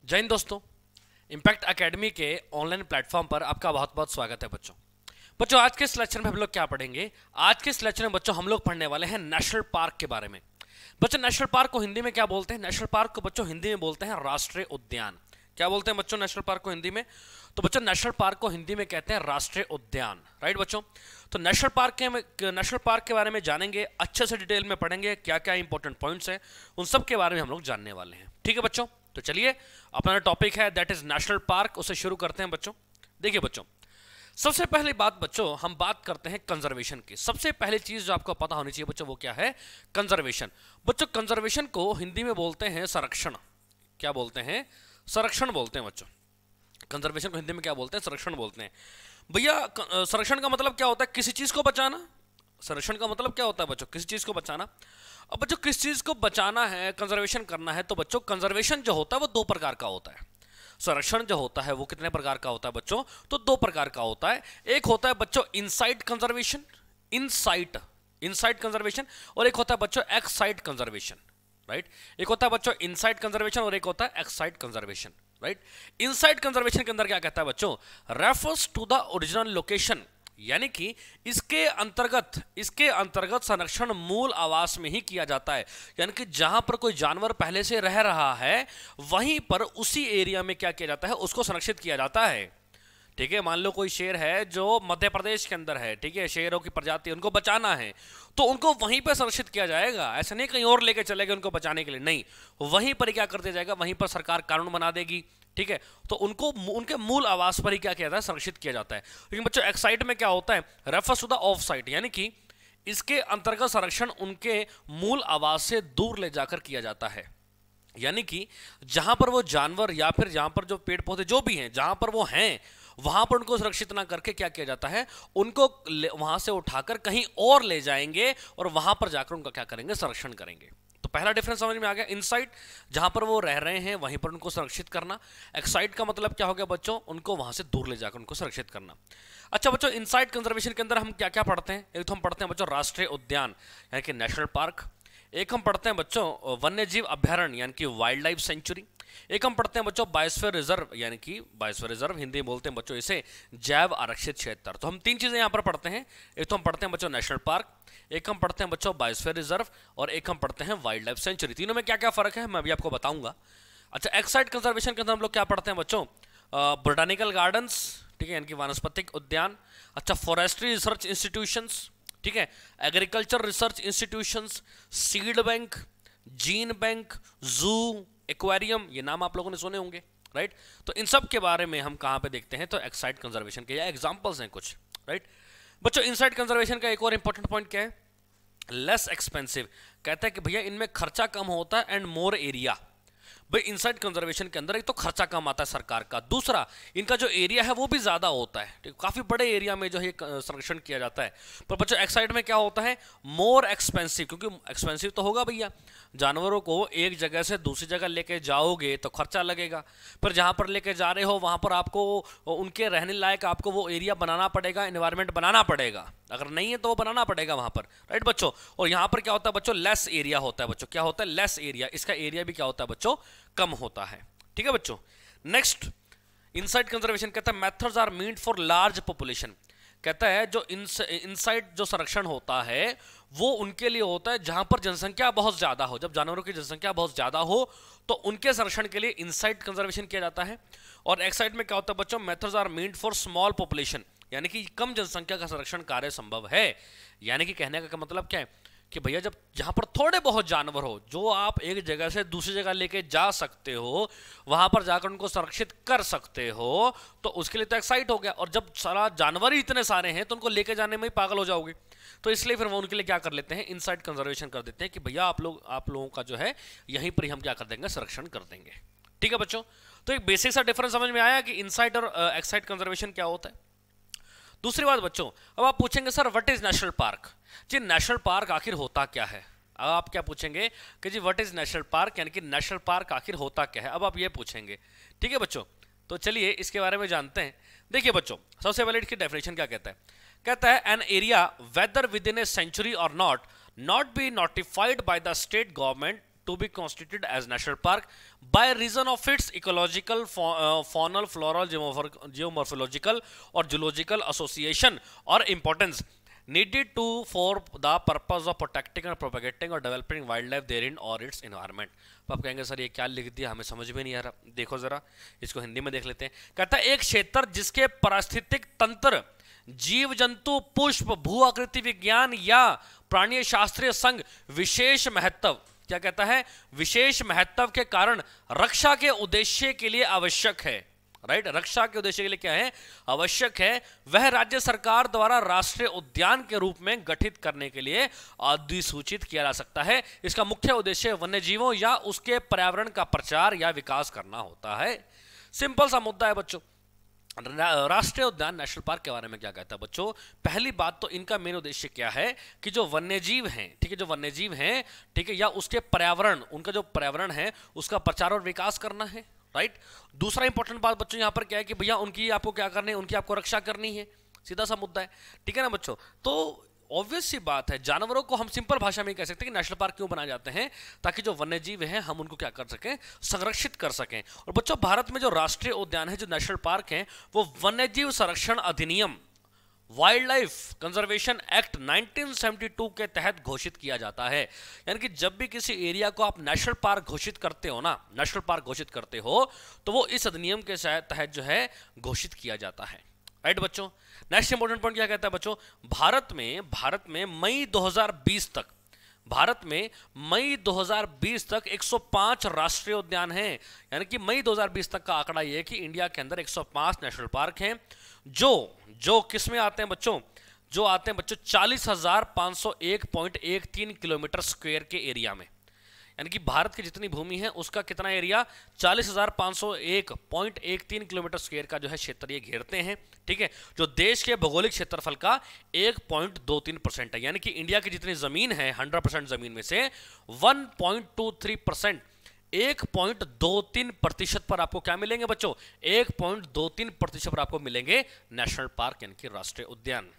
जय हिंद दोस्तों। Impact academy के ऑनलाइन प्लेटफॉर्म पर आपका बहुत बहुत स्वागत है बच्चों। बच्चों आज के इस लेक्चर में हम लोग क्या पढ़ेंगे? आज के इस लेक्चर में बच्चों हम लोग पढ़ने वाले हैं नेशनल पार्क के बारे में। बच्चों नेशनल पार्क को हिंदी में क्या बोलते हैं? नेशनल पार्क को बच्चों हिंदी में बोलते हैं राष्ट्रीय उद्यान। क्या बोलते हैं बच्चों नेशनल पार्क को हिंदी में? तो बच्चों नेशनल पार्क को हिंदी में कहते हैं राष्ट्रीय उद्यान। राइट बच्चों, तो नेशनल पार्क के बारे में जानेंगे, अच्छे से डिटेल में पढ़ेंगे, क्या क्या इंपॉर्टेंट पॉइंट्स हैं उन सब के बारे में हम लोग जानने वाले हैं। ठीक है बच्चों, तो चलिए अपना टॉपिक है दैट इज नेशनल पार्क, उसे शुरू करते हैं बच्चों। देखिए बच्चों, सबसे पहली बात बच्चों हम बात करते हैं कंजर्वेशन की। सबसे पहली चीज जो आपको पता होनी चाहिए बच्चों वो क्या है? कंजर्वेशन। बच्चों कंजर्वेशन को हिंदी में बोलते हैं संरक्षण। क्या बोलते हैं? संरक्षण बोलते हैं बच्चों। कंजर्वेशन को हिंदी में क्या बोलते हैं? संरक्षण बोलते हैं। भैया संरक्षण का मतलब क्या होता है? किसी चीज को बचाना। संरक्षण का मतलब क्या होता है बच्चों? किसी चीज को बचाना। अब बच्चों किस चीज को बचाना है, कंजर्वेशन करना है, तो बच्चों कंजर्वेशन जो होता है वो दो प्रकार का होता है। संरक्षण जो होता है वो कितने प्रकार का होता है बच्चों? तो दो प्रकार का होता है। एक होता है बच्चों insight conservation, insight insight conservation, और एक होता है बच्चों एक्साइट कंजर्वेशन। राइट, एक होता है बच्चों इनसाइट कंजर्वेशन और एक होता है ex situ conservation. Right, in situ conservation के अंदर क्या कहता है बच्चों? Refers to the original location, यानी कि इसके अंतर्गत संरक्षण मूल आवास में ही किया जाता है। यानी कि जहां पर कोई जानवर पहले से रह रहा है वहीं पर उसी एरिया में क्या किया जाता है? उसको संरक्षित किया जाता है। ठीक है, मान लो कोई शेर है जो मध्य प्रदेश के अंदर है, ठीक है, शेरों की प्रजाति, उनको बचाना है तो उनको वहीं पर संरक्षित किया जाएगा। ऐसा नहीं कहीं और लेके चले गए उनको बचाने के लिए, नहीं, वहीं पर क्या कर दिया जाएगा? वहीं पर सरकार कानून बना देगी। ठीक है, तो उनको उनके मूल आवास पर ही क्या किया जाता है? संरक्षित किया जाता है। लेकिन बच्चों एक्साइट में क्या होता है? Refers to the off site, यानी कि इसके अंतर्गत संरक्षण उनके मूल आवास से दूर ले जाकर किया जाता है। यानी कि जहां पर वो जानवर या फिर जहां पर जो पेड़ पौधे जो भी हैं जहां पर वो हैं वहां पर उनको सुरक्षित ना करके क्या किया जाता है? उनको वहां से उठाकर कहीं और ले जाएंगे और वहां पर जाकर उनका क्या करेंगे? संरक्षण करेंगे। तो पहला डिफरेंस समझ में आ गया। इनसाइट जहां पर वो रह रहे हैं वहीं पर उनको संरक्षित करना। एक्साइट का मतलब क्या हो गया बच्चों? उनको वहां से दूर ले जाकर उनको सुरक्षित करना। अच्छा बच्चों, इनसाइट कंजर्वेशन के अंदर हम क्या क्या पढ़ते हैं? एक तो हम पढ़ते हैं बच्चों राष्ट्रीय उद्यान यानी कि नेशनल पार्क। एक हम पढ़ते हैं बच्चों वन्य जीव अभ्यारण्य यानी कि वाइल्ड लाइफ सेंचुरी। एक हम पढ़ते हैं बच्चों बायोस्फीयर रिजर्व यानी कि बायोस्फीयर रिजर्व, हिंदी में बोलते हैं बच्चों इसे जैव आरक्षित क्षेत्र। तो हम तीन चीजें यहां पर पढ़ते हैं। एक तो हम पढ़ते हैं बच्चों नेशनल पार्क, एक हम पढ़ते हैं बच्चों बायोस्फीयर रिजर्व और एक हम पढ़ते हैं वाइल्ड लाइफ सेंचुरी। तीनों में क्या क्या फर्क है मैं अभी आपको बताऊंगा। अच्छा, एक्साइट कंजर्वेशन के अंदर हम लोग क्या पढ़ते हैं बच्चों? बोटानिकल गार्डन्स, ठीक है, यानी कि वानस्पतिक उद्यान। अच्छा, फॉरेस्ट्री रिसर्च इंस्टीट्यूशंस, ठीक है, agriculture research institutions, seed bank, gene bank, जू, एक्वेरियम, ये नाम आप लोगों ने सुने होंगे। राइट, तो इन सब के बारे में हम कहां पे देखते हैं? तो एक्साइट कंजर्वेशन के या एग्जांपल्स हैं कुछ। राइट बच्चों, इनसाइट कंजर्वेशन का एक और इंपॉर्टेंट पॉइंट क्या है? Less expensive. कहता है कि भैया इनमें खर्चा कम होता है एंड मोर एरिया। भाई इनसाइट कंजर्वेशन के अंदर एक तो खर्चा कम आता है सरकार का, दूसरा इनका जो एरिया है वो भी ज्यादा होता है। ठीक, काफी बड़े एरिया में जो है संरक्षण किया जाता है। पर बच्चों एक्साइट में क्या होता है? मोर एक्सपेंसिव, क्योंकि एक्सपेंसिव तो होगा भैया, जानवरों को एक जगह से दूसरी जगह लेके जाओगे तो खर्चा लगेगा। फिर जहां पर लेके जा रहे हो वहां पर आपको उनके रहने लायक आपको वो एरिया बनाना पड़ेगा, एनवायरमेंट बनाना पड़ेगा। अगर नहीं है तो वो बनाना पड़ेगा वहां पर। राइट बच्चों, और यहां पर क्या होता है बच्चों? लेस एरिया होता है बच्चों। क्या होता है? Less area. इसका एरिया भी क्या होता है बच्चों? कम होता है। ठीक है बच्चों, नेक्स्ट इनसाइट कंजर्वेशन कहता है methods are meant for large population. कहता है जो इनसाइट जो संरक्षण होता है वो उनके लिए होता है जहां पर जनसंख्या बहुत ज्यादा हो। जब जानवरों की जनसंख्या बहुत ज्यादा हो तो उनके संरक्षण के लिए इनसाइट कंजर्वेशन किया जाता है। और एक्साइट में क्या होता है बच्चों? Methods are meant for small population, यानी कि कम जनसंख्या का संरक्षण कार्य संभव है। यानी कि कहने का मतलब क्या है कि भैया जब जहां पर थोड़े बहुत जानवर हो जो आप एक जगह से दूसरी जगह लेके जा सकते हो, वहां पर जाकर उनको संरक्षित कर सकते हो, तो उसके लिए तो एक्साइट हो गया। और जब सारा जानवर ही इतने सारे हैं तो उनको लेके जाने में ही पागल हो जाओगे, तो इसलिए फिर वो उनके लिए क्या कर लेते हैं? इनसाइट कंजर्वेशन कर देते हैं कि भैया आप लोगों का जो है यहीं पर ही हम क्या कर देंगे? संरक्षण कर देंगे। ठीक है बच्चों, तो एक बेसिक सा डिफरेंस समझ में आया कि इनसाइट और एक्साइट कंजर्वेशन क्या होता है। दूसरी बात बच्चों, अब आप पूछेंगे sir what is national park? जी नेशनल पार्क आखिर होता क्या है? अब आप क्या पूछेंगे कि जी व्हाट इज नेशनल पार्क, यानी कि नेशनल पार्क आखिर होता क्या है? अब आप ये पूछेंगे। ठीक है बच्चों, तो चलिए इसके बारे में जानते हैं। देखिए बच्चों, सबसे पहले इसकी डेफिनेशन क्या कहता है? कहता है an area whether within a sanctuary or not be notified by the state government to be constituted as national park by reason of its ecological, faunal, floral, geomorphological or zoological association or importance needed to for the purpose of protecting and propagating or developing wildlife therein or its environment। तो आप कहेंगे sir ये क्या लिख दिया, हमें समझ में नहीं आ रहा। देखो जरा इसको हिंदी में देख लेते हैं। कहता है एक क्षेत्र जिसके पारिस्थितिक तंत्र, जीव जंतु, पुष्प, भू आकृति विज्ञान या प्राणीय शास्त्रीय संघ विशेष महत्व, क्या कहता है, विशेष महत्व के कारण रक्षा के उद्देश्य के लिए आवश्यक है। राइट, रक्षा के उद्देश्य के लिए क्या है, आवश्यक है, वह राज्य सरकार द्वारा राष्ट्रीय उद्यान के रूप में गठित करने के लिए अधिसूचित किया जा सकता है। इसका मुख्य उद्देश्य वन्य जीवों या उसके पर्यावरण का प्रचार या विकास करना होता है। सिंपल सा मुद्दा है बच्चों। राष्ट्रीय उद्यान नेशनल पार्क के बारे में क्या कहता है बच्चों, पहली बात तो इनका मेन उद्देश्य क्या है कि जो वन्यजीव हैं, ठीक है, जो वन्यजीव हैं, ठीक है, या उसके पर्यावरण, उनका जो पर्यावरण है उसका प्रचार और विकास करना है। राइट, दूसरा इंपॉर्टेंट बात बच्चों यहाँ पर क्या है कि भैया उनकी आपको क्या करनी है, उनकी आपको रक्षा करनी है, सीधा सा मुद्दा है, ठीक है ना बच्चों। तो ऑब्वियस सी बात है, जानवरों को हम सिंपल भाषा में कह सकते हैं कि नेशनल पार्क क्यों बनाए जाते हैं, ताकि जो वन्यजीव हैं हम उनको क्या कर सकें, संरक्षित कर सकें। और बच्चों भारत में जो राष्ट्रीय उद्यान है, जो नेशनल पार्क है, वो वन्यजीव संरक्षण अधिनियम, वाइल्ड लाइफ कंजर्वेशन एक्ट 1972 के तहत घोषित किया जाता है। यानी कि जब भी किसी एरिया को आप नेशनल पार्क घोषित करते हो ना, नेशनल पार्क घोषित करते हो, तो वो इस अधिनियम के तहत जो है घोषित किया जाता है। राइट बच्चों, नेक्स्ट इंपॉर्टेंट पॉइंट क्या कहता है बच्चों, भारत में मई 2020 तक, भारत में मई 2020 तक 105 राष्ट्रीय उद्यान हैं। यानी कि मई 2020 तक का आंकड़ा यह है कि इंडिया के अंदर 105 नेशनल पार्क हैं, जो किस में आते हैं बच्चों, जो आते हैं बच्चों 40,501.13 किलोमीटर स्क्वायर के एरिया में। यानी कि भारत की जितनी भूमि है उसका कितना एरिया, 40,501.13 किलोमीटर स्क्वायर का जो है क्षेत्र ये घेरते हैं। ठीक है, जो देश के भौगोलिक क्षेत्रफल का 1.23% है। यानी कि इंडिया की जितनी जमीन है 100% जमीन में से 1.23%, 1.23% पर आपको क्या मिलेंगे बच्चों, 1.23% पर आपको मिलेंगे नेशनल पार्क यानी कि राष्ट्रीय उद्यान।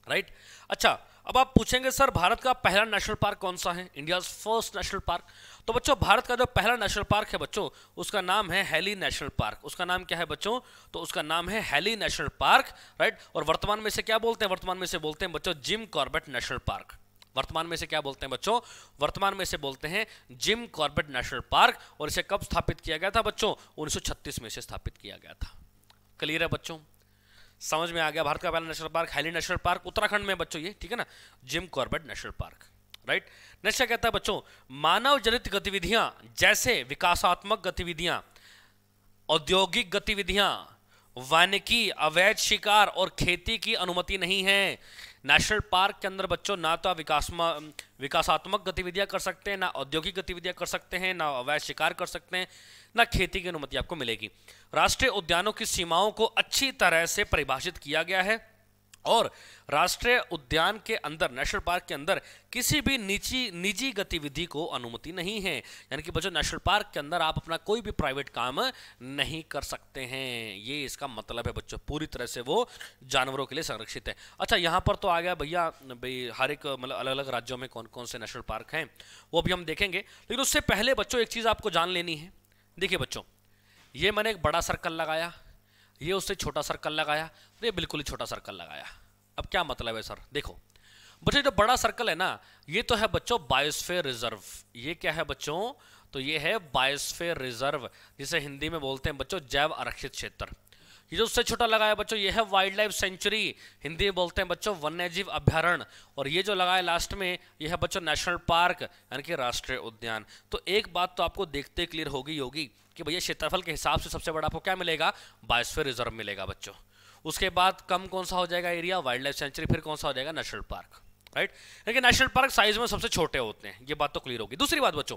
राइट, अच्छा अब आप पूछेंगे सर भारत का पहला नेशनल पार्क कौन सा है, इंडिया फर्स्ट नेशनल पार्क। तो बच्चों भारत का जो पहला नेशनल पार्क है बच्चों, उसका नाम है हैली नेशनल पार्क। उसका नाम क्या है बच्चों, तो उसका नाम है हैली नेशनल पार्क। राइट, और वर्तमान में से क्या बोलते हैं, वर्तमान में से बोलते हैं बच्चों जिम कॉर्बेट नेशनल पार्क। वर्तमान में से क्या बोलते हैं बच्चों, वर्तमान में से बोलते हैं जिम कॉर्बेट नेशनल पार्क। और इसे कब स्थापित किया गया था बच्चों, 1936 में से स्थापित किया गया था। क्लियर है बच्चों, समझ में आ गया। भारत का पहला national park Hailey national park, Uttarakhand में बच्चों ये, ठीक है ना, Jim Corbett national park. Right, next क्या कहता है बच्चों, मानव जनित गतिविधियां जैसे विकासात्मक गतिविधियां, औद्योगिक गतिविधियां, वानिकी, अवैध शिकार और खेती की अनुमति नहीं है। नेशनल पार्क के अंदर बच्चों ना तो विकासात्मक गतिविधियां कर सकते हैं, ना औद्योगिक गतिविधियां कर सकते हैं, ना अवैध शिकार कर सकते हैं, ना खेती की अनुमति आपको मिलेगी। राष्ट्रीय उद्यानों की सीमाओं को अच्छी तरह से परिभाषित किया गया है और राष्ट्रीय उद्यान के अंदर, नेशनल पार्क के अंदर किसी भी निजी गतिविधि को अनुमति नहीं है। यानी कि बच्चों नेशनल पार्क के अंदर आप अपना कोई भी प्राइवेट काम नहीं कर सकते हैं, ये इसका मतलब है बच्चों। पूरी तरह से वो जानवरों के लिए संरक्षित है। अच्छा यहाँ पर तो आ गया भैया भाई हर एक मतलब अलग अलग राज्यों में कौन कौन से नेशनल पार्क हैं वो भी हम देखेंगे, लेकिन उससे पहले बच्चों एक चीज़ आपको जान लेनी है। देखिए बच्चों, ये मैंने एक बड़ा सर्कल लगाया, ये उससे छोटा सर्कल लगाया, तो ये बिल्कुल ही छोटा सर्कल लगाया। अब क्या मतलब है सर, देखो बच्चों जो बड़ा सर्कल है ना, ये तो है बच्चों बायोस्फीयर रिजर्व। ये क्या है बच्चों, तो ये है बायोस्फीयर रिजर्व, जिसे हिंदी में बोलते हैं बच्चों जैव आरक्षित क्षेत्र। ये जो उससे छोटा लगाया बच्चों, ये है वाइल्ड लाइफ सेंचुरी, हिंदी में बोलते हैं बच्चों वन्यजीव अभ्यारण्य। और ये जो लगाया लास्ट में, ये है बच्चों नेशनल पार्क यानी कि राष्ट्रीय उद्यान। तो एक बात तो आपको देखते क्लियर होगी कि भैया क्षेत्रफल के हिसाब से सबसे बड़ा आपको क्या मिलेगा, बायोस्फीयर रिजर्व मिलेगा बच्चों। उसके बाद कम कौन सा हो जाएगा एरिया, वाइल्ड लाइफ सेंचुरी, फिर कौन सा हो जाएगा नेशनल पार्क। राइट, लेकिन नेशनल पार्क साइज में सबसे छोटे होते हैं, ये बात तो क्लियर होगी। दूसरी बात बच्चों,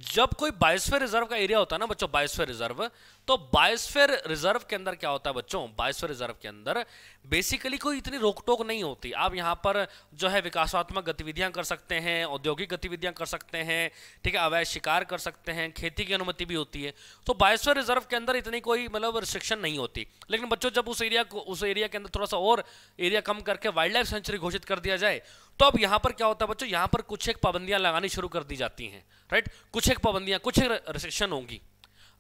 जब कोई बायोस्फीयर रिजर्व का एरिया होता है ना बच्चों, बायोस्फीयर रिजर्व, तो बायोस्फीयर रिजर्व के अंदर क्या होता है बच्चों, बायोस्फीयर रिजर्व के अंदर बेसिकली कोई इतनी रोक टोक नहीं होती। आप यहाँ पर जो है विकासात्मक गतिविधियां कर सकते हैं, औद्योगिक गतिविधियां कर सकते हैं, ठीक है, अवैध शिकार कर सकते हैं, खेती की अनुमति भी होती है। तो बायोस्फीयर रिजर्व के अंदर इतनी कोई मतलब रिस्ट्रिक्शन नहीं होती। लेकिन बच्चों जब उस एरिया के अंदर थोड़ा सा और एरिया कम करके वाइल्ड लाइफ सेंचुरी घोषित कर दिया जाए, तो अब यहाँ पर क्या होता है बच्चों, यहाँ पर कुछ एक पाबंदियां लगानी शुरू कर दी जाती हैं, राइट। कुछ एक पाबंदियां, कुछ एक रिस्ट्रिक्शन होंगी।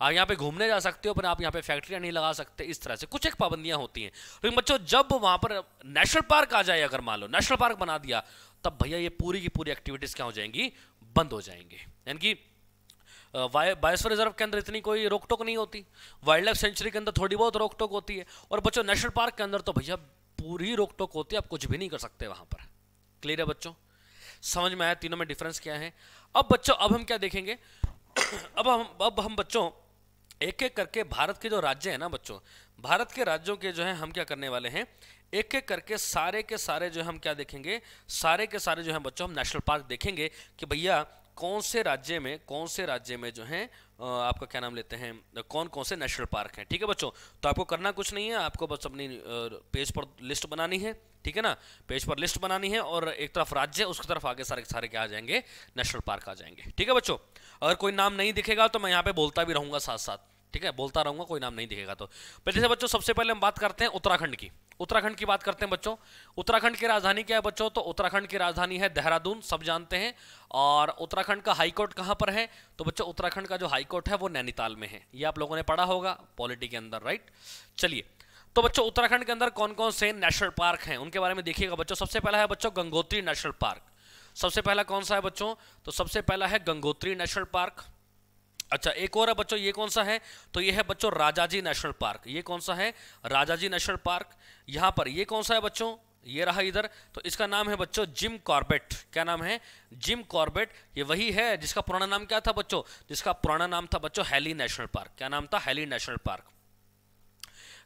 आप यहाँ पे घूमने जा सकते हो पर आप यहाँ पे फैक्ट्रियां नहीं लगा सकते, इस तरह से कुछ एक पाबंदियां होती हैं। लेकिन बच्चों जब वहां पर नेशनल पार्क आ जाए, अगर मान लो नेशनल पार्क बना दिया, तब भैया ये पूरी की पूरी एक्टिविटीज क्या हो जाएंगी, बंद हो जाएंगी। यानी कि बायोस्फीयर रिजर्व के अंदर इतनी कोई रोक टोक नहीं होती, वाइल्ड लाइफ सेंचुरी के अंदर थोड़ी बहुत रोक टोक होती है, और बच्चों नेशनल पार्क के अंदर तो भैया पूरी रोक टोक होती है, आप कुछ भी नहीं कर सकते वहां पर। क्लियर है बच्चों, समझ में आया तीनों में डिफरेंस क्या है। अब बच्चों अब हम क्या देखेंगे अब हम बच्चों एक एक करके भारत के जो राज्य है ना बच्चों, भारत के राज्यों के जो है हम क्या करने वाले हैं, एक एक करके सारे के सारे जो हम क्या देखेंगे, सारे के सारे जो है बच्चों हम नेशनल पार्क देखेंगे कि भैया कौन से राज्य में जो है आपका क्या नाम लेते हैं, कौन कौन से नेशनल पार्क हैं। ठीक है बच्चों, तो आपको करना कुछ नहीं है, आपको बस अपनी पेज पर लिस्ट बनानी है, ठीक है ना, पेज पर लिस्ट बनानी है, और एक तरफ राज्य, उसकी तरफ आगे सारे सारे क्या आ जाएंगे, नेशनल पार्क आ जाएंगे। ठीक है बच्चों, अगर कोई नाम नहीं दिखेगा तो मैं यहाँ पे बोलता भी रहूंगा साथ साथ, ठीक है, बोलता रहूंगा, कोई नाम नहीं दिखेगा तो। जैसे बच्चों सबसे पहले हम बात करते हैं उत्तराखंड की, उत्तराखंड की बात करते हैं बच्चों। उत्तराखंड की राजधानी क्या है बच्चों, तो उत्तराखंड की राजधानी है देहरादून, सब जानते हैं। और उत्तराखंड का हाईकोर्ट कहां पर है, तो बच्चों उत्तराखंड का जो हाईकोर्ट है वो नैनीताल में है, ये आप लोगों ने पढ़ा होगा पॉलिटी के अंदर, राइट। चलिए, तो बच्चों उत्तराखंड के अंदर कौन कौन से नेशनल पार्क हैं उनके बारे में देखिएगा बच्चों। सबसे पहला है बच्चों गंगोत्री नेशनल पार्क। सबसे पहला कौन सा है बच्चों, तो सबसे पहला है गंगोत्री नेशनल पार्क। अच्छा, एक और है बच्चों, ये कौन सा है, तो ये है बच्चों राजाजी नेशनल पार्क। ये कौन सा है, राजाजी नेशनल पार्क। यहां पर ये कौन सा है बच्चों, ये रहा इधर, तो इसका नाम है बच्चों जिम कॉर्बेट। क्या नाम है, जिम कॉर्बेट। ये वही है जिसका पुराना नाम क्या था बच्चों, जिसका पुराना नाम था बच्चों हैली नेशनल पार्क। क्या नाम था, हैली नेशनल पार्क।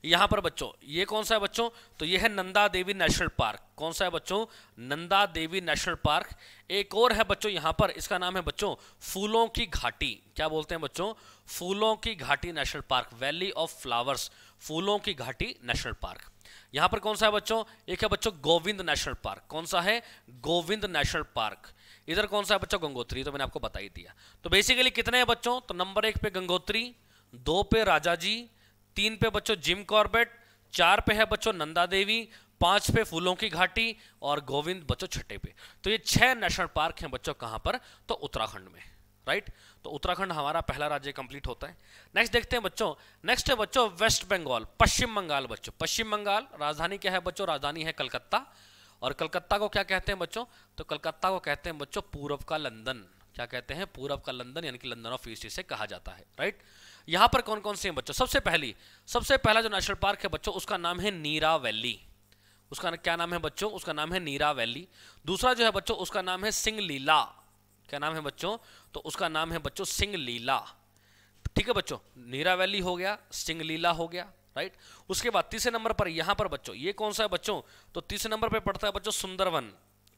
यहां पर बच्चों ये कौन सा है बच्चों, तो ये है नंदा देवी नेशनल पार्क। कौन सा है बच्चों, नंदा देवी नेशनल पार्क। एक और है बच्चों यहां पर, इसका नाम है बच्चों फूलों की घाटी। क्या बोलते हैं बच्चों, फूलों की घाटी national park, valley of flowers, फूलों की घाटी नेशनल पार्क। यहां पर कौन सा है बच्चों, एक है बच्चों गोविंद नेशनल पार्क। कौन सा है, गोविंद नेशनल पार्क। इधर कौन सा है बच्चों, गंगोत्री, तो मैंने आपको बता ही दिया। तो बेसिकली कितने हैं बच्चों, तो नंबर 1 पे गंगोत्री, 2 पे राजाजी, 3 पे बच्चों जिम कॉर्बेट, 4 पे है बच्चों नंदा देवी, 5 पे फूलों की घाटी, और गोविंद बच्चों 6 पे। तो ये 6 नेशनल पार्क हैं बच्चों कहां पर, तो उत्तराखंड में, राइट। तो उत्तराखंड हमारा पहला राज्य कंप्लीट होता है। नेक्स्ट देखते हैं बच्चों, नेक्स्ट है बच्चों वेस्ट बंगाल, पश्चिम बंगाल बच्चों। पश्चिम बंगाल, राजधानी क्या है बच्चों, राजधानी है कलकत्ता। और कलकत्ता को क्या कहते हैं बच्चों, तो कलकत्ता को कहते हैं बच्चों पूरब का लंदन। क्या कहते हैं, पूरब का लंदन, यानी कि लंदन ऑफ ईस्ट से कहा जाता है, राइट। यहां पर कौन कौन से हैं बच्चों, सबसे पहला जो नेशनल पार्क है बच्चों उसका नाम है नीरा वैली। उसका क्या नाम है बच्चों, उसका नाम है नीरा वैली। दूसरा जो है बच्चों उसका नाम है सिंगलीला। क्या नाम है बच्चों, तो उसका नाम है बच्चों सिंगलीला। ठीक है बच्चों, नीरा वैली हो गया, सिंगलीला हो गया, राइट। उसके बाद तीसरे नंबर पर यहां पर बच्चों ये कौन सा है बच्चों, तो तीसरे नंबर पर पड़ता है बच्चों सुंदरवन।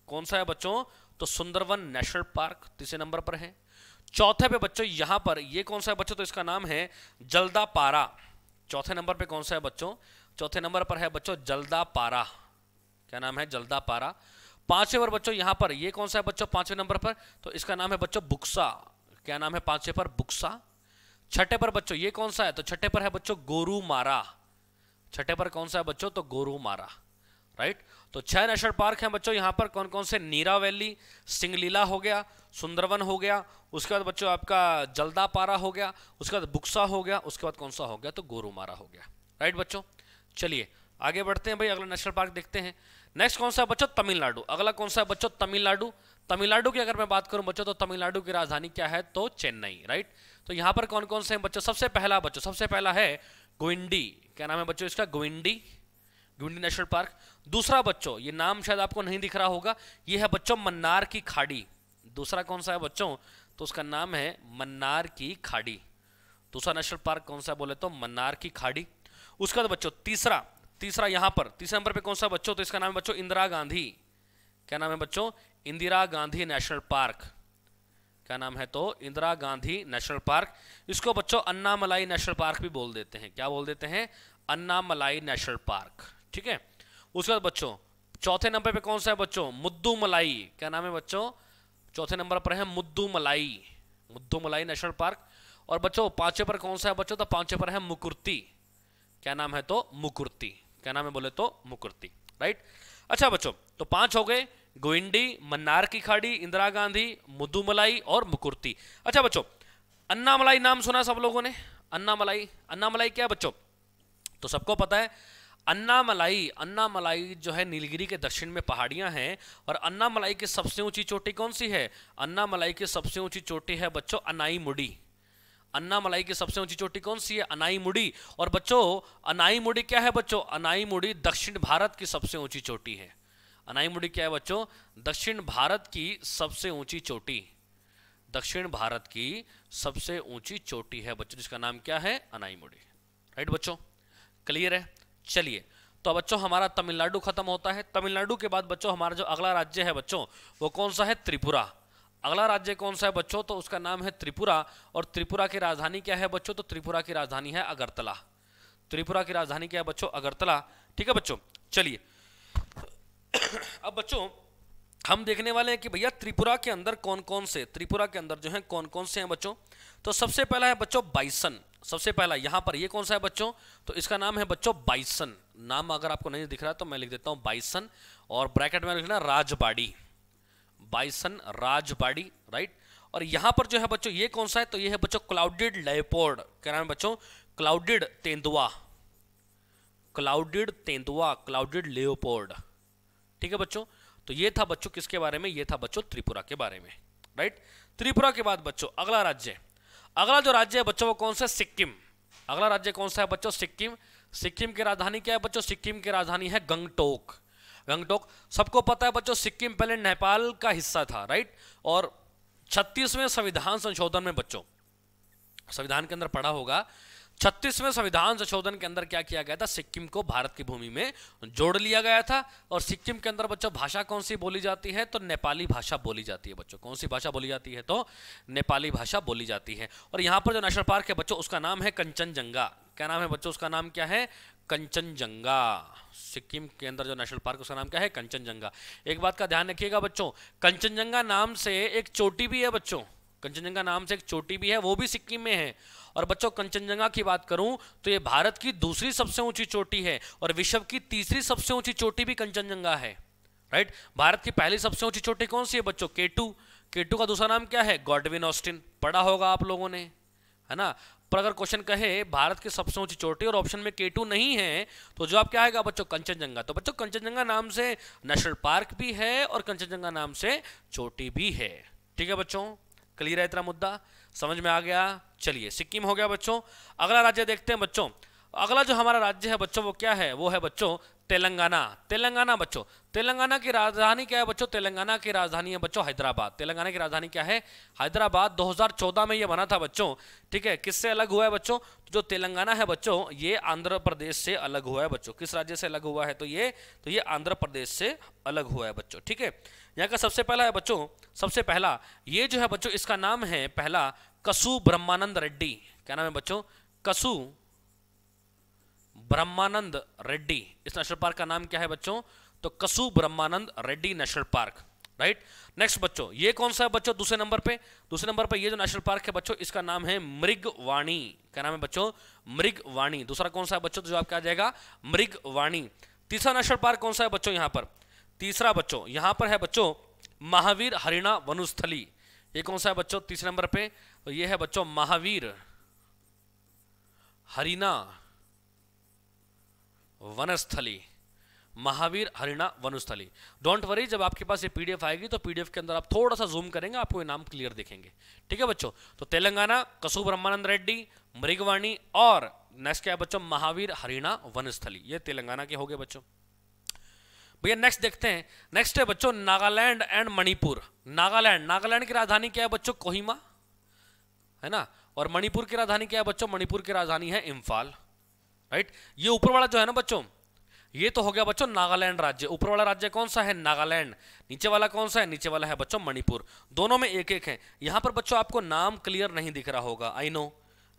कौन सा है बच्चों, तो सुंदरवन नेशनल पार्क तीसरे नंबर पर है। चौथे पे बच्चों यहां पर ये कौन सा है बच्चों, तो इसका नाम है जल्दापारा। चौथे नंबर पे कौन सा है बच्चों, चौथे नंबर पर है बच्चों जल्दापारा। क्या नाम है, जल्दापारा। पांचवें पर बच्चों यहां पर ये कौन सा है बच्चों, पांचवें नंबर पर, तो इसका नाम है बच्चों बुक्सा। क्या नाम है पांचवें पर, बुक्सा। छठे पर बच्चों ये कौन सा है, तो छठे पर है बच्चों गोरुमारा। छठे पर कौन सा है बच्चों, तो गोरुमारा, राइट। तो 6 नेशनल पार्क हैं बच्चों यहां पर, कौन कौन से, नीरा वैली, सिंगलीला हो गया, सुंदरवन हो गया, उसके बाद बच्चों आपका जल्दापारा हो गया, उसके बाद बुक्सा हो गया, उसके बाद कौन सा हो गया, तो गोरुमारा हो गया, राइट बच्चों। चलिए आगे बढ़ते हैं भाई, अगला नेशनल पार्क देखते हैं। नेक्स्ट कौन सा है बच्चों, तमिलनाडु। अगला कौन सा है बच्चों, तमिलनाडु। तमिलनाडु की अगर मैं बात करूं बच्चों, तो तमिलनाडु की राजधानी क्या है, तो चेन्नई, राइट। तो यहां पर कौन कौन से हैं बच्चों, सबसे पहला है गोविंडी। क्या नाम है बच्चों इसका, गोविंडी, गोविंडी नेशनल पार्क। दूसरा बच्चों ये नाम शायद आपको नहीं दिख रहा होगा, ये है बच्चों मन्नार की खाड़ी। दूसरा कौन सा है बच्चों, तो उसका नाम है मन्नार की खाड़ी। दूसरा नेशनल पार्क कौन सा बोले तो मन्नार की खाड़ी। उसके बाद बच्चों तीसरा यहां पर तीसरे नंबर पे कौन सा बच्चों, तो इसका नाम है बच्चों इंदिरा गांधी। क्या नाम है बच्चों, इंदिरा गांधी नेशनल पार्क। क्या नाम है? तो इंदिरा गांधी नेशनल पार्क। इसको बच्चों अन्नामलाई नेशनल पार्क भी बोल देते हैं। क्या बोल देते हैं? Annamalai national park. ठीक है। उसके बाद बच्चों चौथे नंबर पे कौन सा है बच्चों? मुद्दुमलाई। क्या नाम है बच्चों? चौथे नंबर पर है मुद्दुमलाई, मुद्दुमलाई नेशनल पार्क। और बच्चों पांचवे पर कौन सा है बच्चों? तो पांचवे पर है मुकुर्ती। क्या नाम है? तो मुकुर्ती। क्या नाम है बोले तो? मुकुर्ती। राइट। अच्छा बच्चों, तो 5 हो गए, गोइंडी, मन्नार की खाड़ी, इंदिरा गांधी, मुद्दुमलाई और मुकुर्ती। अच्छा बच्चों, अन्नामलाई नाम सुना सब लोगों ने? अन्नामलाई, अन्नामलाई क्या है बच्चों? तो सबको पता है अन्नामलाई, अन्नामलाई जो है नीलगिरी के दक्षिण में पहाड़ियां हैं। और अन्नामलाई की सबसे ऊंची चोटी कौन सी है? अन्नामलाई की सबसे ऊंची चोटी है बच्चों अनाईमुडी। अन्नामलाई की सबसे ऊंची चोटी कौन सी है? अनाईमुडी। और बच्चों अनाईमुडी क्या है बच्चों? अनाईमुडी दक्षिण भारत की सबसे ऊंची चोटी है। अनाईमुडी क्या है बच्चों? दक्षिण भारत की सबसे ऊंची चोटी, दक्षिण भारत की सबसे ऊंची चोटी है बच्चों, जिसका नाम क्या है? अनाईमुडी। राइट बच्चों, क्लियर है? चलिए, तो बच्चों हमारा तमिलनाडु खत्म होता है। तमिलनाडु के बाद बच्चों हमारा जो अगला राज्य है बच्चों वो कौन सा है? त्रिपुरा। अगला राज्य कौन सा है बच्चों? तो उसका नाम है त्रिपुरा। और त्रिपुरा की राजधानी क्या है बच्चों? तो त्रिपुरा की राजधानी है अगरतला। त्रिपुरा की राजधानी क्या है बच्चों? अगरतला। ठीक है बच्चों, चलिए अब बच्चों हम देखने वाले हैं कि भैया त्रिपुरा के अंदर कौन कौन से, त्रिपुरा के अंदर जो है कौन कौन से हैं बच्चों। तो सबसे पहला है बच्चों बाइसन। सबसे पहला यहां पर ये कौन सा है बच्चों? तो इसका नाम है बच्चों बाइसन। नाम अगर आपको नहीं दिख रहा तो मैं लिख देता हूं बाइसन, और ब्रैकेट में लिखना राजबाड़ी, बाइसन राजबाड़ी। राइट। और यहां पर जो है बच्चों ये कौन सा है? तो ये है बच्चों क्लाउडेड लेपर्ड। क्या नाम है बच्चों? क्लाउडेड तेंदुआ, क्लाउडेड तेंदुआ, क्लाउडेड लेपर्ड। ठीक है बच्चों, तो ये था बच्चों किसके बारे में? ये था बच्चों त्रिपुरा के बारे में। राइट। त्रिपुरा के बाद बच्चों अगला राज्य, अगला जो राज्य है बच्चों वो कौन सा? सिक्किम। अगला राज्य कौन सा है बच्चों? सिक्किम। सिक्किम की राजधानी क्या है बच्चों? सिक्किम की राजधानी है गंगटोक। गंगटोक सबको पता है बच्चों, सिक्किम पहले नेपाल का हिस्सा था। राइट। और 36वें संविधान संशोधन में बच्चों, संविधान के अंदर पढ़ा होगा, 36वें संविधान संशोधन के अंदर क्या किया गया था? सिक्किम को भारत की भूमि में जोड़ लिया गया था। और सिक्किम के अंदर बच्चों भाषा कौन सी बोली जाती है? तो नेपाली भाषा बोली जाती है बच्चों। कौन सी भाषा बोली जाती है? तो नेपाली भाषा बोली जाती है। और यहाँ पर जो नेशनल पार्क है बच्चों उसका नाम है कंचनजंगा। क्या नाम है बच्चों? उसका नाम क्या है? कंचनजंगा। सिक्किम के अंदर जो नेशनल पार्क उसका नाम क्या है? कंचनजंगा। एक बात का ध्यान रखिएगा बच्चों, कंचनजंगा नाम से एक चोटी भी है बच्चों, कंचनजंगा नाम से एक चोटी भी है, वो भी सिक्किम में है। और बच्चों कंचनजंगा की बात करूं तो ये भारत की दूसरी सबसे ऊंची चोटी है और विश्व की तीसरी सबसे ऊंची चोटी भी कंचनजंगा है। राइट। भारत की पहली सबसे ऊंची चोटी कौन सी है बच्चों? केटू। केटू का दूसरा नाम क्या है? Godwin Austen. पढ़ा होगा आप लोगों ने, है ना। पर अगर क्वेश्चन कहे भारत की सबसे ऊंची चोटी और ऑप्शन में केटू नहीं है तो जवाब क्या आएगा बच्चों? कंचनजंगा। तो बच्चों कंचनजंगा नाम से नेशनल पार्क भी है और कंचनजंगा नाम से चोटी भी है। ठीक है बच्चों, क्लियर है इतना मुद्दा? समझ में आ गया? चलिए, सिक्किम हो गया बच्चों। अगला राज्य देखते हैं बच्चों। अगला जो हमारा राज्य है बच्चों वो क्या है? वो है बच्चों तेलंगाना। तेलंगाना बच्चों, तेलंगाना की राजधानी क्या है बच्चों? तेलंगाना की राजधानी है बच्चों हैदराबाद। तेलंगाना की राजधानी क्या है? हैदराबाद। 2014 में ये बना था बच्चों। ठीक है। किससे अलग हुआ है बच्चों? तो जो तेलंगाना है बच्चों ये आंध्र प्रदेश से अलग हुआ है बच्चों। किस राज्य से अलग हुआ है? तो ये आंध्र प्रदेश से अलग हुआ है बच्चों। ठीक है। यहाँ का सबसे पहला है बच्चों, सबसे पहला ये जो है बच्चों इसका नाम है पहला कसु ब्रह्मानंद रेड्डी। क्या नाम है बच्चों? कसु ब्रह्मानंद रेड्डी। इस नेशनल पार्क का नाम क्या है बच्चों? तो Kasu Brahmananda Reddy national park. Right. Next बच्चों ये कौन सा है बच्चों? दूसरे नंबर पे, दूसरे नंबर पे ये जो नेशनल पार्क है बच्चों इसका नाम है मृगवाणी। क्या नाम है बच्चों? मृगवाणी। दूसरा कौन सा है बच्चों? तो जवाब क्या आ जाएगा? मृगवाणी। तीसरा नेशनल पार्क कौन सा है बच्चों? यहाँ पर तीसरा बच्चों यहाँ पर है बच्चों महावीर हरिणा वनस्थली। ये कौन सा है बच्चों? तीसरे नंबर पे तो ये है बच्चों महावीर हरिणा वनस्थली। महावीर हरिणा वनस्थली। डोंट वरी, जब आपके पास ये पीडीएफ आएगी तो पीडीएफ के अंदर आप थोड़ा सा जूम करेंगे आपको ये नाम क्लियर दिखेंगे। ठीक है बच्चों। तो तेलंगाना कसु ब्रह्मानंद रेड्डी, मृगवाणी और नेक्स्ट क्या है बच्चों? महावीर हरिणा वनस्थली। ये तेलंगाना के हो गए बच्चों। भैया नेक्स्ट देखते हैं। नेक्स्ट है बच्चों नागालैंड एंड मणिपुर। नागालैंड, नागालैंड की राजधानी क्या है बच्चों? कोहिमा, है ना। और मणिपुर की राजधानी क्या है बच्चों? मणिपुर की राजधानी है इम्फाल। राइट। ये ऊपर वाला जो है ना बच्चों, ये तो हो गया बच्चों नागालैंड राज्य। ऊपर वाला राज्य कौन सा है? नागालैंड। नीचे वाला कौन सा है? नीचे वाला है बच्चों मणिपुर। दोनों में एक एक है। यहां पर बच्चों आपको नाम क्लियर नहीं दिख रहा होगा, आई नो,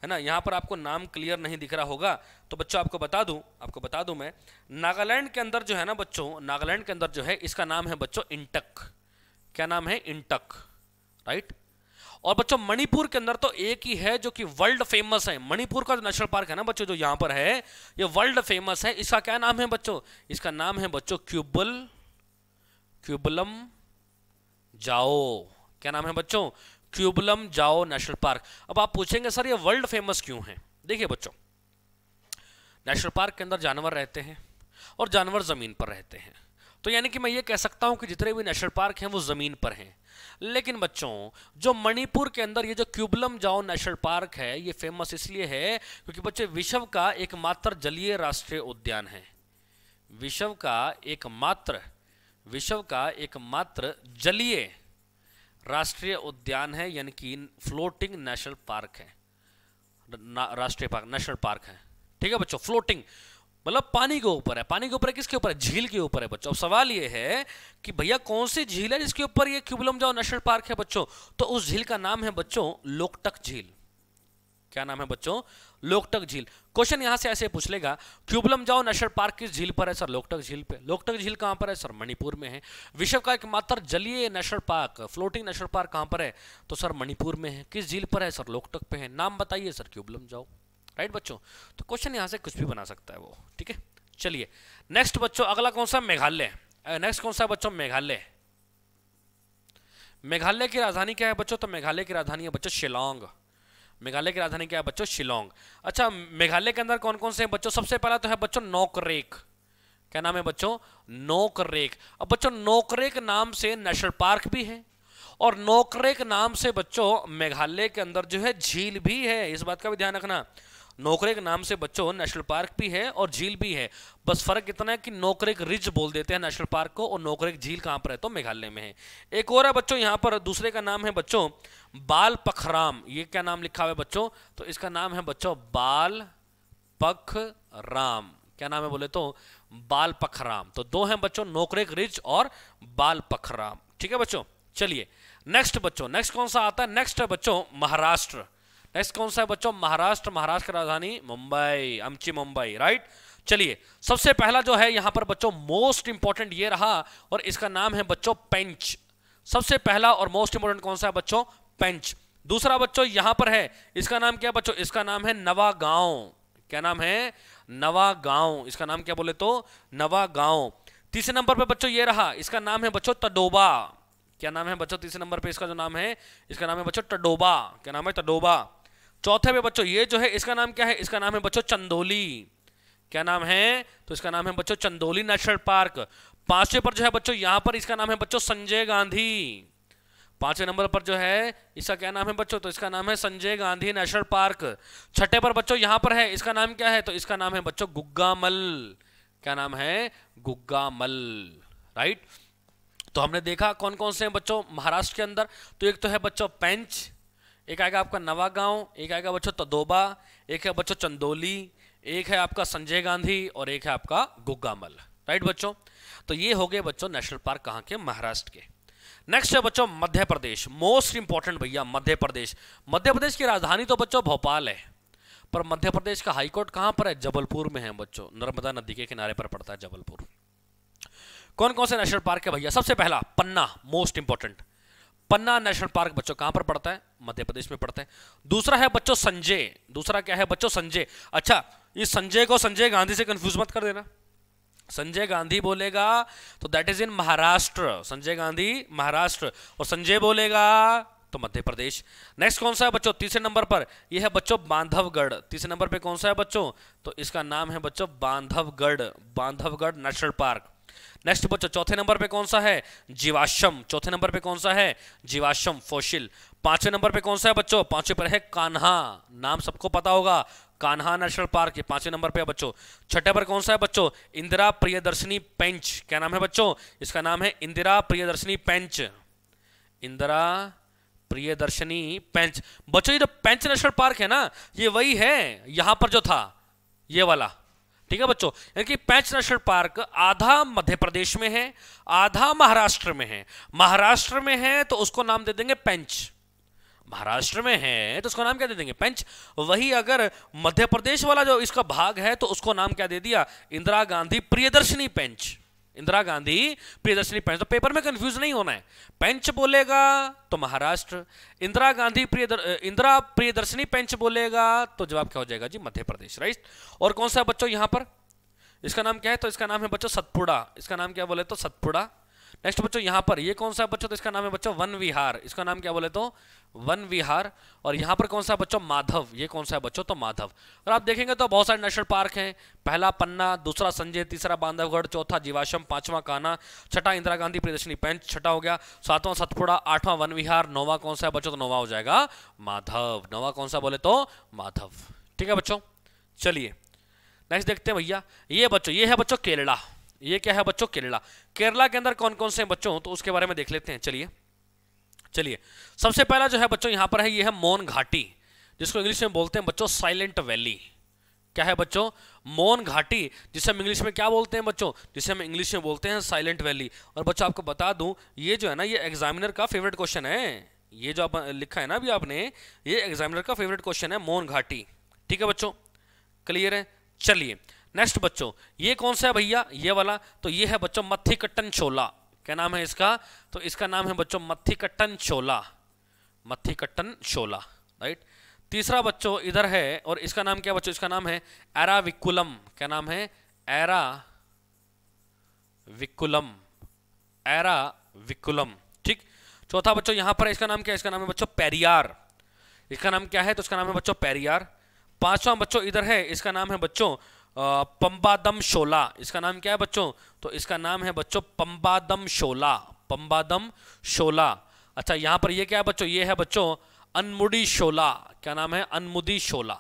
है ना, यहां पर आपको नाम क्लियर नहीं दिख रहा होगा। तो बच्चों आपको बता दूं मैं, नागालैंड के अंदर जो है ना बच्चों, नागालैंड के अंदर जो है इसका नाम है बच्चों इंटक। क्या नाम है? इंटक, राइट। और बच्चों मणिपुर के अंदर तो एक ही है जो कि वर्ल्ड फेमस है। मणिपुर का जो नेशनल पार्क है ना बच्चों, जो यहां पर है, ये वर्ल्ड फेमस है। इसका क्या नाम है बच्चों? इसका नाम है बच्चों क्यूबलम जाओ। क्या नाम है बच्चों? क्यूबलम जाओ नेशनल पार्क। अब आप पूछेंगे सर ये वर्ल्ड फेमस क्यों है? देखिए बच्चों, नेशनल पार्क के अंदर जानवर रहते हैं और जानवर जमीन पर रहते हैं, तो यानी कि मैं ये कह सकता हूं कि जितने भी नेशनल पार्क हैं वो जमीन पर हैं। लेकिन बच्चों जो मणिपुर के अंदर ये जो क्यूबलम जाओ नेशनल पार्क है, ये फेमस इसलिए है क्योंकि बच्चे विश्व का एकमात्र जलीय राष्ट्रीय उद्यान है। विश्व का एकमात्र जलीय राष्ट्रीय उद्यान है, यानी कि फ्लोटिंग नेशनल पार्क है, राष्ट्रीय पार्क, नेशनल पार्क है। ठीक है बच्चों, फ्लोटिंग मतलब पानी के ऊपर है। पानी के ऊपर है, किसके ऊपर है? झील के ऊपर है बच्चों। अब सवाल ये है कि भैया कौन सी झील है जिसके ऊपर ये क्यूबलम जाओ नेशनल पार्क है बच्चों? तो उस झील का नाम है बच्चों लोकटक झील। क्या नाम है बच्चों? लोकटक झील। क्वेश्चन यहां से ऐसे पूछ लेगा, क्यूबलम जाओ नेशनल पार्क किस झील पर है? सर लोकटक झील पे। लोकटक झील कहां पर है? सर मणिपुर में है। विश्व का एकमात्र जलीय national park, floating national park कहां पर है? तो सर मणिपुर में है। किस झील पर है? सर लोकटक पे है। नाम बताइए? सर क्यूबलम जाओ, राइट बच्चों। तो क्वेश्चन यहां से कुछ भी बना सकता है वो, ठीक है। चलिए नेक्स्ट बच्चों, अगला कौन सा? मेघालय। नेक्स्ट कौन सा है बच्चों? मेघालय। मेघालय की राजधानी क्या है बच्चों? तो मेघालय की राजधानी है बच्चों शिलोंग। मेघालय की राजधानी क्या है बच्चों? शिलोंग। अच्छा, मेघालय के अंदर कौन कौन से हैं बच्चों? सबसे पहला तो है बच्चों नोकरेक। क्या नाम है बच्चों? नोकरेक। अब बच्चों नोकरेक नाम से नेशनल पार्क भी है और नोकरेक नाम से बच्चों मेघालय के अंदर जो है झील भी है। इस बात का भी ध्यान रखना, नोकरेक नाम से बच्चों नेशनल पार्क भी है और झील भी है। बस फर्क इतना है कि नोकरेक रिज बोल देते हैं नेशनल पार्क को और नोकरेक झील कहां पर है? तो मेघालय में है। एक और है बच्चों यहां पर, दूसरे का नाम है बच्चों बाल पखराम। ये क्या नाम लिखा हुआ है बच्चों? तो इसका नाम है बच्चों बाल पखराम। क्या नाम है बोले तो? बाल पखराम। तो दो हैं बच्चों, नोकरेक रिज और बाल पखराम। ठीक है बच्चों। चलिए नेक्स्ट बच्चों, नेक्स्ट कौन सा आता है? नेक्स्ट है बच्चों महाराष्ट्र। नेक्स्ट कौन सा है बच्चों? महाराष्ट्र। महाराष्ट्र की राजधानी मुंबई, आमची मुंबई, राइट। चलिए सबसे पहला जो है यहां पर बच्चों मोस्ट इंपॉर्टेंट ये रहा और इसका नाम है बच्चों पेंच। सबसे पहला और मोस्ट इंपॉर्टेंट कौन सा है बच्चों? पेंच। दूसरा बच्चों यहां पर है, इसका नाम क्या बच्चों? इसका नाम है नवागांव। क्या नाम है? नवागांव। इसका नाम क्या बोले तो? नवागांव। तीसरे नंबर पे बच्चों ये रहा, इसका नाम है बच्चों तडोबा। क्या नाम है बच्चों? तीसरे नंबर पे इसका जो नाम है, इसका नाम है बच्चों टडोबा। क्या नाम है? टडोबा। चौथे पे बच्चों ये जो है इसका नाम क्या है? इसका नाम है बच्चों चंदोली। क्या नाम है? तो इसका नाम है बच्चों चंदोली नेशनल पार्क। पांचवे पर जो है बच्चों यहां पर इसका नाम है बच्चों संजय गांधी। पांचवें नंबर पर जो है इसका क्या नाम है बच्चों? तो इसका नाम है संजय गांधी नेशनल पार्क। छठे पर बच्चों यहां पर है, इसका नाम क्या है? तो इसका नाम है बच्चों गुग्गामल। क्या नाम है? गुग्गामल, राइट। तो हमने देखा कौन कौन से हैं बच्चों महाराष्ट्र के अंदर। तो एक तो है बच्चों पेंच, एक आएगा आपका नवागांव, एक आएगा बच्चों तदोबा, एक है बच्चों चंदोली, एक है आपका संजय गांधी और एक है आपका गुग्गामल, राइट बच्चों। तो ये हो गए बच्चों नेशनल पार्क कहां के? महाराष्ट्र के। नेक्स्ट है बच्चों मध्य प्रदेश। मोस्ट इंपॉर्टेंट भैया मध्य प्रदेश। मध्य प्रदेश की राजधानी तो बच्चों भोपाल है, पर मध्य प्रदेश का हाईकोर्ट कहां पर है? जबलपुर में है बच्चों, नर्मदा नदी के किनारे पर पड़ता है जबलपुर। कौन कौन से नेशनल पार्क है भैया? सबसे पहला पन्ना, मोस्ट इंपॉर्टेंट। पन्ना नेशनल पार्क बच्चों कहां पर पड़ता है? मध्य प्रदेश में पड़ता है। दूसरा है बच्चों संजय। दूसरा क्या है बच्चों? संजय। अच्छा, इस संजय को संजय गांधी से कंफ्यूज मत कर देना। संजय गांधी बोलेगा तो that is in Maharashtra, Sanjay Gandhi Maharashtra, और संजय बोलेगा तो मध्य प्रदेश। नेक्स्ट कौन सा है बच्चों? तीसरे नंबर पर यह है बच्चों बांधवगढ़। तीसरे नंबर पे कौन सा है बच्चों? तो इसका नाम है बच्चों Bandhavgarh, Bandhavgarh national park. Next बच्चों चौथे नंबर पे कौन सा है? जीवाश्म। चौथे नंबर पे कौन सा है? जीवाश्म फॉसिल। पांचवें नंबर पे कौन सा है बच्चों? पांचवें पर है कान्हा। नाम सबको पता होगा, कान्हा नेशनल पार्क, ये पांचवें नंबर पे है बच्चों। छठे पर कौन सा है बच्चों? इंदिरा प्रियदर्शनी पेंच। क्या नाम है बच्चों? इसका नाम है इंदिरा प्रियदर्शनी पेंच। इंदिरा प्रियदर्शनी पेंच। बच्चों ये जो पेंच नेशनल पार्क है ना, ये वही है यहां पर जो था ये वाला, ठीक है बच्चों, यानी कि पेंच नेशनल पार्क आधा मध्य प्रदेश में है, आधा महाराष्ट्र में है। महाराष्ट्र में है तो उसको नाम दे देंगे पेंच, महाराष्ट्र में है तो उसको नाम क्या दे देंगे, पेंच। वही अगर मध्य प्रदेश वाला जो इसका भाग है तो उसको नाम क्या दे दिया, इंदिरा गांधी प्रियदर्शनी पेंच, इंदिरा गांधी प्रियदर्शनी पेंच। तो पेपर में कंफ्यूज नहीं होना है, पेंच बोलेगा तो महाराष्ट्र, इंदिरा प्रियदर्शनी पेंच बोलेगा तो जवाब क्या हो जाएगा जी, मध्य प्रदेश, राइट। और कौन सा बच्चों यहां पर, इसका नाम क्या है, तो इसका नाम है बच्चों सतपुड़ा, इसका नाम क्या बोले तो सतपुड़ा। नेक्स्ट बच्चों यहां पर ये कौन सा बच्चों, तो इसका नाम है बच्चों वन विहार, इसका नाम क्या बोले तो वन विहार। और यहां पर कौन सा बच्चों, माधव, ये कौन सा है बच्चों, तो माधव। और आप देखेंगे तो बहुत सारे नेशनल पार्क हैं, पहला पन्ना, दूसरा संजय, तीसरा बांधवगढ़, चौथा जीवाश्म, पांचवा कान्हा, छठा इंदिरा गांधी प्रियदर्शनी पेंच, छठा हो गया, सातवां सतपुड़ा, आठवां वन विहार, नौवां कौन सा है बच्चों, तो नौवां हो जाएगा माधव, नौवां कौन सा बोले तो माधव। ठीक है बच्चों, चलिए नेक्स्ट देखते हैं भैया, ये बच्चों ये है बच्चों केरला, ये क्या है बच्चों, केरला। केरला के अंदर कौन कौन से हैं बच्चों, तो उसके बारे में देख लेते हैं। चलिए सबसे पहला जो है बच्चों यहां पर है, ये है मौन घाटी, जिसको इंग्लिश में बोलते हैं बच्चों साइलेंट वैली। क्या है बच्चों, मौन घाटी, जिसे हम इंग्लिश में क्या बोलते हैं बच्चों, जिसे हम इंग्लिश में बोलते हैं साइलेंट वैली। और बच्चों आपको बता दूं, ये जो है ना, ये एग्जामिनर का फेवरेट क्वेश्चन है, ये जो आप लिखा है ना अभी आपने, ये एग्जामिनर का फेवरेट क्वेश्चन है, मौन घाटी। ठीक है बच्चों, क्लियर है। चलिए नेक्स्ट बच्चों, ये कौन सा है भैया, ये वाला, तो ये है बच्चों मत्थीकट्टन चोला। क्या नाम है इसका, तो इसका नाम है बच्चों मत्थीकट्टन चोला, मत्थीकट्टन चोला, राइट। तीसरा बच्चों इधर है, और इसका नाम क्या बच्चों, इसका नाम है एराविकुलम। क्या नाम है, एराविकुलम, एराविकुलम, ठीक। चौथा बच्चों यहां पर इसका नाम क्या है, इसका नाम है बच्चों पेरियार, इसका नाम क्या है, तो इसका नाम है बच्चों पेरियार। पांचवा बच्चों इधर है, इसका नाम है बच्चों पंबादम शोला, इसका नाम क्या है बच्चों, तो इसका नाम है बच्चों पंबादम शोला, पंबादम शोला। अच्छा यहां पर ये क्या है बच्चों, ये है बच्चों अनमुडी शोला। क्या नाम है, अनमुदी शोला।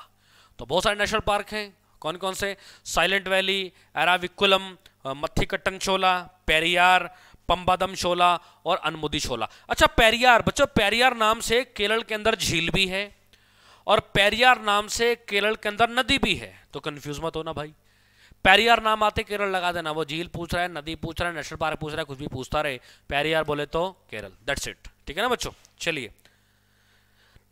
तो बहुत सारे नेशनल पार्क हैं, कौन कौन से, साइलेंट वैली, एराविकुलम, मत्थीकट्टन शोला, पेरियार, पंबादम शोला और अनमुदी शोला। अच्छा पेरियार बच्चों, पेरियार नाम से केरल के अंदर झील भी है, और पेरियार नाम से केरल के अंदर नदी भी है, तो कंफ्यूज मत होना भाई। पेरियार नाम आते केरल लगा देना, वो झील पूछ रहा है, नदी पूछ रहा है, नेशनल पार्क पूछ रहा है, कुछ भी पूछता रहे, पेरियार बोले तो केरल, दैट्स इट। ठीक है ना बच्चों, चलिए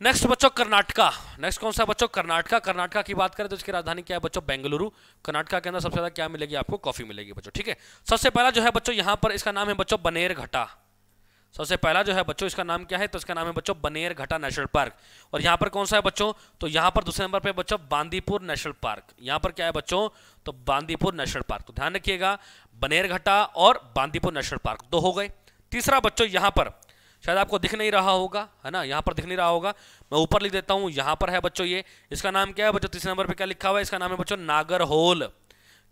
नेक्स्ट बच्चों कर्नाटका। नेक्स्ट कौन सा बच्चों, कर्नाटका। कर्नाटका की बात करें तो इसकी राजधानी क्या है बच्चों, बेंगलुरु। कर्नाटका के अंदर सबसे ज्यादा क्या मिलेगी आपको, कॉफी मिलेगी बच्चों। ठीक है, सबसे पहला जो है बच्चों यहां पर, इसका नाम है बच्चों बनेर घटा। सबसे पहला जो है बच्चों इसका नाम क्या है, तो इसका नाम है बच्चों बनेर घटा नेशनल पार्क। और यहां पर कौन सा है बच्चों, तो यहां पर दूसरे नंबर पे बच्चों बांदीपुर नेशनल पार्क। यहां पर क्या है बच्चों, तो बांदीपुर नेशनल पार्क। तो ध्यान रखिएगा, बनेर घटा और बांदीपुर नेशनल पार्क दो हो गए। तीसरा बच्चों यहां पर शायद आपको दिख नहीं रहा होगा, है ना, यहां पर दिख नहीं रहा होगा, मैं ऊपर लिख देता हूं, यहां पर है बच्चों ये, इसका नाम क्या है बच्चों, तीसरे नंबर पे क्या लिखा हुआ है, इसका नाम है बच्चों नागरहोल।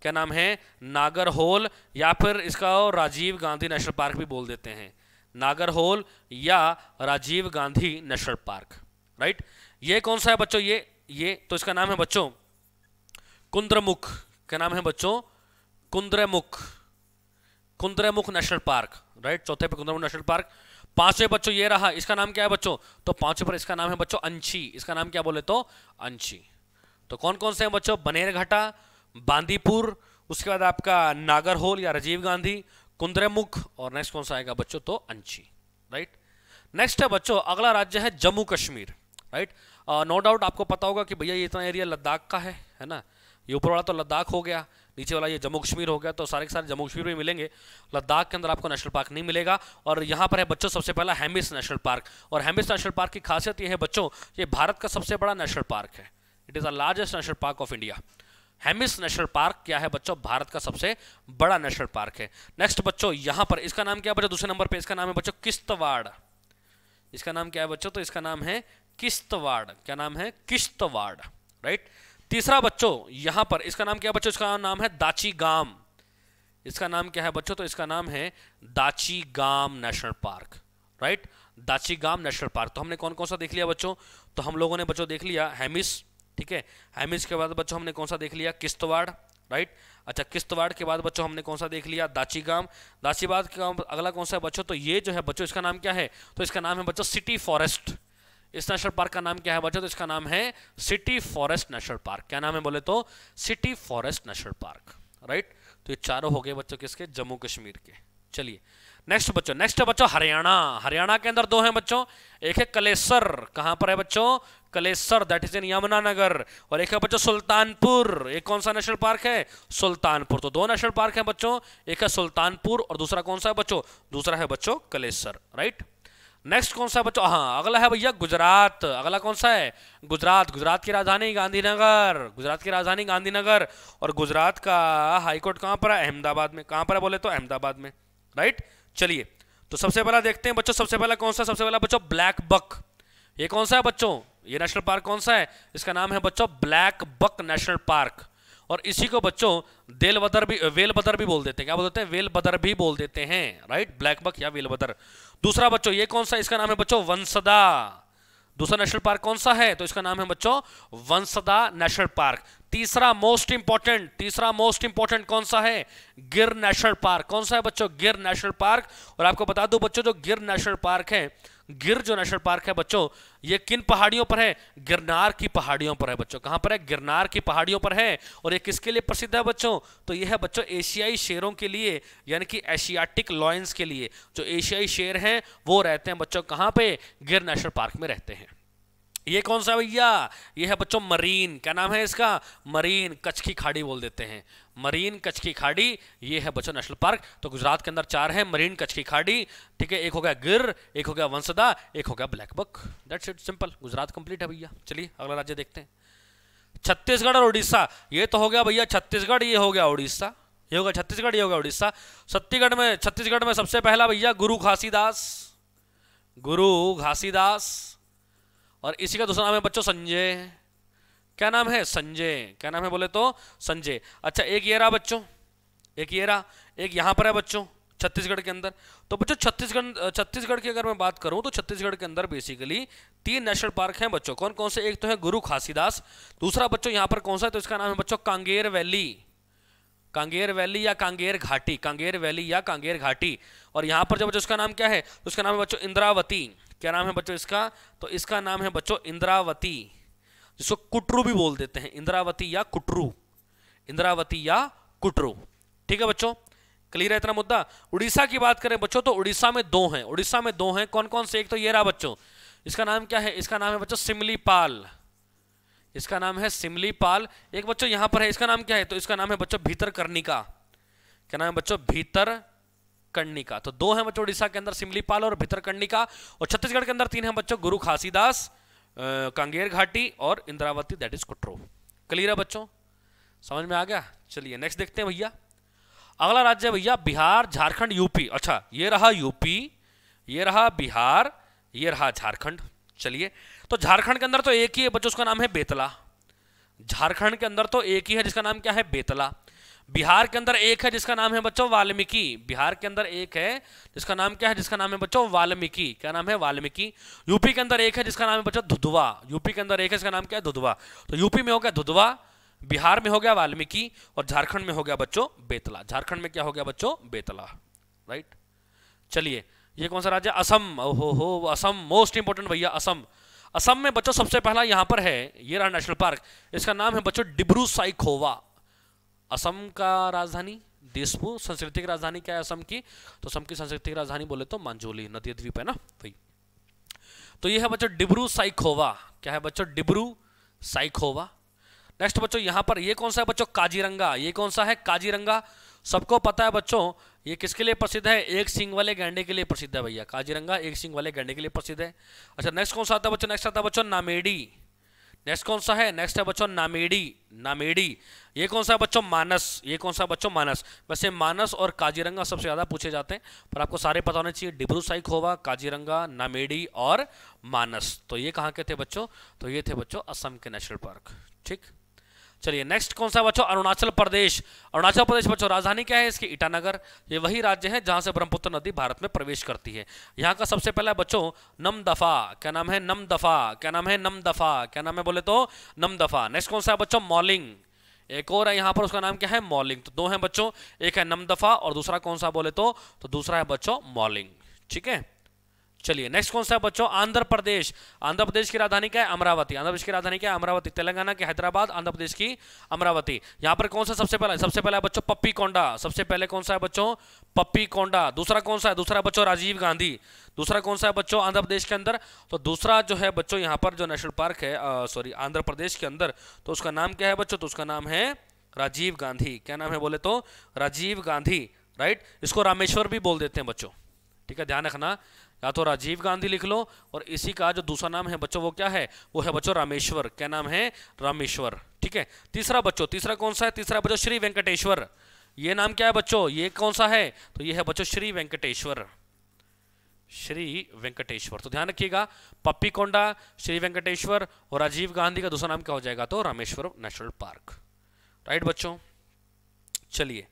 क्या नाम है, नागरहोल, या फिर इसका राजीव गांधी नेशनल पार्क भी बोल देते हैं, नागरहोल या Rajiv Gandhi national park, right. ये कौन सा है बच्चों, ये तो इसका नाम है बच्चों कुंद्रमुख। क्या नाम है बच्चों, कुंद्रमुख, कुंद्रमुख नेशनल पार्क, राइट। चौथे पे कुंद्रमुख नेशनल पार्क। पांचवें बच्चों ये रहा, इसका नाम क्या है बच्चों, तो पांचवें पर इसका नाम है बच्चों अंशी। इसका नाम क्या बोले तो अंशी। तो कौन कौन से हैं बच्चों, बनेरघट्टा, बांदीपुर, उसके बाद आपका नागरहोल या राजीव गांधी, कुंद्रमुख, और नेक्स्ट कौन सा आएगा बच्चों, तो अंशी, राइट। नेक्स्ट है बच्चों अगला राज्य है Jammu Kashmir, right. No doubt आपको पता होगा कि भैया ये इतना एरिया लद्दाख का है ना, ये ऊपर वाला तो लद्दाख हो गया, नीचे वाला ये जम्मू कश्मीर हो गया, तो सारे के सारे जम्मू कश्मीर में मिलेंगे, लद्दाख के अंदर आपको नेशनल पार्क नहीं मिलेगा। और यहाँ पर है बच्चों सबसे पहला हेमिस नेशनल पार्क। और हेमिस नेशनल पार्क की खासियत ये है बच्चों, ये भारत का सबसे बड़ा नेशनल पार्क है, it is the largest national park of India. Hemis national park क्या है बच्चों, भारत का सबसे बड़ा नेशनल पार्क है। नेक्स्ट बच्चों यहाँ पर इसका नाम क्या है बच्चों, दूसरे नंबर पर इसका नाम है बच्चों किश्तवाड़। इसका नाम क्या है बच्चों, तो इसका नाम है किश्तवाड़। क्या नाम है, किश्तवाड़, राइट। तीसरा बच्चों यहां पर इसका नाम क्या है बच्चों, इसका नाम है दाचीगाम। इसका नाम क्या है बच्चों, तो इसका नाम है Dachigam national park, right. Dachigam national park. तो हमने कौन कौन सा देख लिया बच्चों, तो हम लोगों ने बच्चों देख लिया हेमिस, ठीक है। हेमिस के बाद बच्चों हमने कौन सा देख लिया, किश्तवाड़, राइट। अच्छा किश्तवाड़ के बाद बच्चों हमने कौन सा देख लिया, दाचीगाम। दाचीबाद का अगला कौन सा है बच्चों, तो ये जो है बच्चों इसका नाम क्या है, तो इसका नाम है बच्चों सिटी फॉरेस्ट। इस नेशनल पार्क का नाम क्या है बच्चों? तो इसका नाम है सिटी फॉरेस्ट नेशनल पार्क। क्या नाम है बोले तो? City forest national park, right. तो ये चारों हो गए बच्चों किसके? जम्मू कश्मीर के। चलिए नेक्स्ट बच्चों हरियाणा। हरियाणा के अंदर दो हैं बच्चों, एक है कलेसर, कहां पर है बच्चों? Kalesar, that is in Yamunanagar. और एक है बच्चों सुल्तानपुर। एक कौन सा नेशनल पार्क है? सुल्तानपुर। तो दो नेशनल पार्क हैं बच्चों, एक है सुल्तानपुर और दूसरा कौन सा है बच्चों? दूसरा है बच्चों कलेसर, राइट। नेक्स्ट कौन सा है बच्चों? हाँ, अगला है भैया गुजरात। अगला कौन सा है? गुजरात। गुजरात की राजधानी गांधीनगर। गुजरात की राजधानी गांधीनगर। और गुजरात का हाईकोर्ट कहां पर है? अहमदाबाद में। कहां पर है बोले तो? अहमदाबाद में, राइट। चलिए तो सबसे पहला देखते हैं बच्चों, सबसे पहला कौन सा? सबसे पहला बच्चों ब्लैक बक। ये कौन सा है बच्चों? ये नेशनल पार्क कौन सा है? इसका नाम है बच्चों ब्लैक बक नेशनल पार्क। और इसी को बच्चों वेलबदर भी बोल देते हैं। क्या बोलते हैं? वेलबदर भी बोल देते हैं, राइट। ब्लैक बक या वेलबदर। दूसरा बच्चों ये कौन सा? इसका नाम है बच्चों वंसदा। दूसरा नेशनल पार्क कौन सा है? तो इसका नाम है बच्चों वंसदा नेशनल पार्क। तीसरा मोस्ट इंपॉर्टेंट कौन सा है? गिर नेशनल पार्क। कौन सा है बच्चों? गिर नेशनल पार्क। और आपको बता दूं बच्चों, जो गिर नेशनल पार्क है, गिर जो नेशनल पार्क है बच्चों, ये किन पहाड़ियों पर है? गिरनार की पहाड़ियों पर है बच्चों। कहां पर है? गिरनार की पहाड़ियों पर है। और ये किसके लिए प्रसिद्ध है बच्चों? तो ये है बच्चों एशियाई शेरों के लिए, यानी कि एशियाटिक लॉयंस के लिए। जो एशियाई शेर हैं वो रहते हैं बच्चों कहां पे? गिर नेशनल पार्क में रहते हैं। ये कौन सा भैया? ये है बच्चों मरीन। क्या नाम है इसका? मरीन। कच्छ की खाड़ी बोल देते हैं, मरीन कच्छ की खाड़ी। ये है बच्चों नेशनल पार्क। तो गुजरात के अंदर चार है, मरीन, कच्छ की खाड़ी, ठीक है। एक हो गया गिर, एक हो गया वंसदा, एक हो गया black buck. That's it, simple. Gujarat complete है भैया। चलिए अगला राज्य देखते हैं, छत्तीसगढ़ और उड़ीसा। ये तो हो गया भैया छत्तीसगढ़, ये हो गया उड़ीसा। ये होगा छत्तीसगढ़, ये होगा उड़ीसा। छत्तीसगढ़ में सबसे पहला भैया गुरु घासीदास। गुरु घासीदास। और इसी का दूसरा नाम है बच्चों संजय। क्या नाम है? संजय। क्या नाम है बोले तो? संजय। अच्छा एक ये रहा बच्चों, एक ये रहा, एक यहां पर है बच्चों छत्तीसगढ़ के अंदर। तो बच्चों छत्तीसगढ़ की अगर मैं बात करूं तो छत्तीसगढ़ के अंदर बेसिकली 3 नेशनल पार्क हैं बच्चों। कौन कौन से? एक तो है गुरु घासीदास, दूसरा बच्चों यहां पर कौन सा है? तो इसका नाम है बच्चों कांगेर वैली। कांगेर वैली या कांगेर घाटी, कांगेर वैली या कांगेर घाटी। और यहां पर जब बच्चों उसका नाम क्या है? तो उसका नाम है बच्चों इंद्रावती। क्या नाम है बच्चों इसका? तो इसका नाम है बच्चों इंद्रावती, जिसको कुटरू भी बोल देते हैं। इंद्रावती या कुटरू, इंद्रावती या कुटरू, ठीक है बच्चों। क्लियर है इतना मुद्दा? उड़ीसा की बात करें बच्चों तो उड़ीसा में दो हैं, उड़ीसा में दो हैं। कौन कौन से? एक तो ये रहा बच्चों, इसका नाम क्या है? इसका नाम है बच्चों सिमलीपाल। इसका नाम है सिमलीपाल। एक बच्चों यहां पर है, इसका नाम क्या है? तो इसका नाम है बच्चों भीतरकर्णिका। क्या नाम है बच्चों? भीतरकर्णिका। तो दो हैं बच्चों उड़ीसा के अंदर, सिमलीपाल और भीतरकर्णिका। और छत्तीसगढ़ के अंदर 3 हैं बच्चों, गुरु घासीदास, कांगेर घाटी और इंद्रावती, दैट इज कुट्रू। क्लियर है बच्चों? समझ में आ गया? चलिए नेक्स्ट देखते हैं भैया। अगला राज्य है भैया बिहार, झारखंड, यूपी। अच्छा ये रहा यूपी, ये रहा बिहार, ये रहा झारखंड। चलिए तो झारखंड के अंदर तो एक ही है बच्चों, उसका नाम है बेतला। झारखंड के अंदर तो एक ही है जिसका नाम क्या है? बेतला। बिहार के अंदर एक है जिसका नाम है बच्चों वाल्मीकि। बिहार के अंदर एक है जिसका नाम क्या है? जिसका नाम है बच्चों वाल्मीकि। क्या नाम है? वाल्मीकि। यूपी के अंदर एक है जिसका नाम है बच्चों दुधवा। यूपी के अंदर एक है जिसका नाम क्या है? दुधवा। तो यूपी में हो गया दुधवा, बिहार में हो गया वाल्मीकि और झारखंड में हो गया बच्चों बेतला। झारखंड में क्या हो गया बच्चों? बेतला, राइट। चलिए ये कौन सा राज्य? असम। हो असम, मोस्ट इंपोर्टेंट भैया असम। असम में बच्चों सबसे पहला यहां पर है, ये रहा नेशनल पार्क, इसका नाम है बच्चों डिब्रू साइखोवा। असम का राजधानी दिसपुर। संस्कृति की राजधानी क्या है असम की? तो असम की संस्कृति की राजधानी बोले तो मांजोली, नदी द्वीप है ना भाई। तो ये है बच्चों डिब्रू साइखोवा। क्या है बच्चों? डिब्रू साइखोवा। नेक्स्ट बच्चों यहां पर ये कौन सा है बच्चों? काजीरंगा। ये कौन सा है? काजीरंगा। सबको पता है बच्चों ये किसके लिए प्रसिद्ध है? एक सींग वाले गैंडे के लिए प्रसिद्ध है भैया। काजीरंगा एक सींग वाले गैंडे के लिए प्रसिद्ध है। अच्छा नेक्स्ट कौन सा आता है बच्चों? नेक्स्ट आता है बच्चों नामेडी। नेक्स्ट कौन सा है? नेक्स्ट है बच्चों नामेडी। नामेडी। ये कौन सा है बच्चों? मानस। ये कौन सा बच्चों? मानस। वैसे मानस और काजीरंगा सबसे ज्यादा पूछे जाते हैं, पर आपको सारे पता होने चाहिए। डिब्रू साइखोवा, काजीरंगा, नामेडी और मानस। तो ये कहाँ के थे बच्चों? तो ये थे बच्चों असम के नेशनल पार्क, ठीक। चलिए नेक्स्ट कौन सा बच्चों? अरुणाचल प्रदेश। अरुणाचल प्रदेश बच्चों राजधानी क्या है इसकी? ईटानगर। ये वही राज्य है जहां से ब्रह्मपुत्र नदी भारत में प्रवेश करती है। यहाँ का सबसे पहला बच्चों नमदफा। क्या नाम है? नमदफा। क्या नाम है? नमदफा। क्या नाम है बोले तो? नमदफा। नेक्स्ट कौन सा है बच्चों? मॉलिंग। एक और है यहाँ पर, उसका नाम क्या है? मॉलिंग। तो दो हैं बच्चों, एक है नमदफा और दूसरा कौन सा बोले तो दूसरा है बच्चों मॉलिंग, ठीक है। चलिए नेक्स्ट कौन सा है बच्चों, आंध्र प्रदेश। आंध्र प्रदेश की राजधानी क्या है, अमरावती। आंध्र प्रदेश की राजधानी क्या है, अमरावती। तेलंगाना की हैदराबाद, आंध्र प्रदेश की अमरावती। यहाँ पर कौन सा सबसे पहला है बच्चों पप्पी कोंडा। सबसे पहले कौन सा है बच्चों, पप्पी कोंडा। दूसरा कौन सा है, दूसरा बच्चों राजीव गांधी। दूसरा कौन सा है बच्चों आंध्र प्रदेश के अंदर, तो दूसरा जो है बच्चों यहाँ पर जो नेशनल पार्क है, सॉरी आंध्र प्रदेश के अंदर, तो उसका नाम क्या है बच्चों, तो उसका नाम है राजीव गांधी। क्या नाम है बोले तो राजीव गांधी, राइट। इसको रामेश्वर भी बोल देते हैं बच्चों, ठीक है, ध्यान रखना। या तो राजीव गांधी लिख लो, और इसी का जो दूसरा नाम है बच्चों वो क्या है, वो है बच्चों रामेश्वर। क्या नाम है, रामेश्वर, ठीक है। तीसरा कौन सा है, तीसरा बच्चों श्री वेंकटेश्वर। ये नाम क्या है बच्चों, ये कौन सा है, तो ये है बच्चों श्री वेंकटेश्वर। श्री वेंकटेश्वर, तो ध्यान रखिएगा, पप्पी कोंडा, श्री वेंकटेश्वर और राजीव गांधी का दूसरा नाम क्या हो जाएगा, तो रामेश्वर नेशनल पार्क, राइट बच्चों। चलिए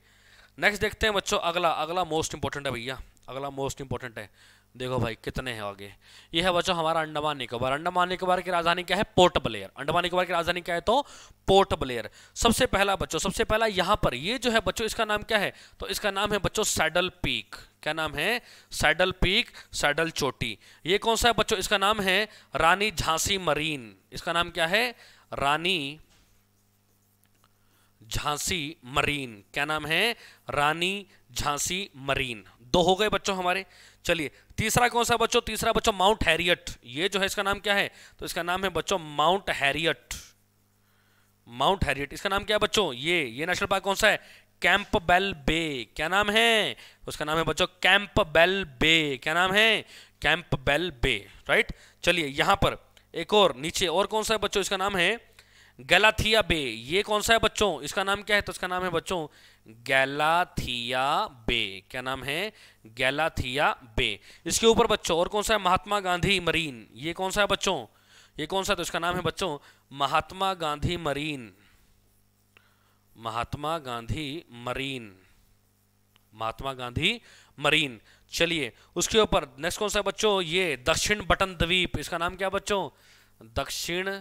नेक्स्ट देखते हैं बच्चों, अगला मोस्ट इंपॉर्टेंट है भैया, अगला मोस्ट इंपॉर्टेंट है। देखो भाई कितने हैं आगे। ये है बच्चों हमारा अंडमान निकोबार। अंडमान निकोबार की राजधानी क्या है, पोर्ट ब्लेयर। अंडमान निकोबार की राजधानी क्या है, तो पोर्ट ब्लेयर। सबसे पहला यहाँ पर ये जो है बच्चों, इसका नाम क्या है, तो इसका नाम है बच्चों सैडल पीक। क्या नाम है, सैडल पीक, सैडल चोटी। ये कौन सा है बच्चों, इसका नाम है रानी झांसी मरीन। इसका नाम क्या है, रानी झांसी मरीन। क्या नाम है, रानी झांसी मरीन। दो हो गए बच्चों हमारे। चलिए तीसरा कौन सा बच्चों, तीसरा बच्चों माउंट हैरियट। ये जो है इसका नाम क्या है, तो इसका नाम है बच्चों माउंट हैरियट। माउंट हैरियट इसका नाम क्या है बच्चों, ये नेशनल पार्क कौन सा है, कैंपबेल बे। क्या नाम है, उसका नाम है बच्चों कैंपबेल बे। क्या नाम है, कैंपबेल बे, राइट। चलिए यहां पर एक और नीचे और कौन सा है बच्चों, इसका नाम है गैलाथिया बे। ये कौन सा है बच्चों, इसका नाम क्या है, तो इसका नाम है बच्चों गैलाथिया बे। क्या नाम है, गैलाथिया बे। इसके ऊपर बच्चों और कौन सा है, महात्मा गांधी मरीन। ये कौन सा है बच्चों, ये कौन सा है, तो इसका नाम है बच्चों Mahatma Gandhi marine. Mahatma Gandhi marine, Mahatma Gandhi marine. चलिए उसके ऊपर नेक्स्ट कौन सा है बच्चों, ये दक्षिण बटन द्वीप। इसका नाम क्या है बच्चों, दक्षिण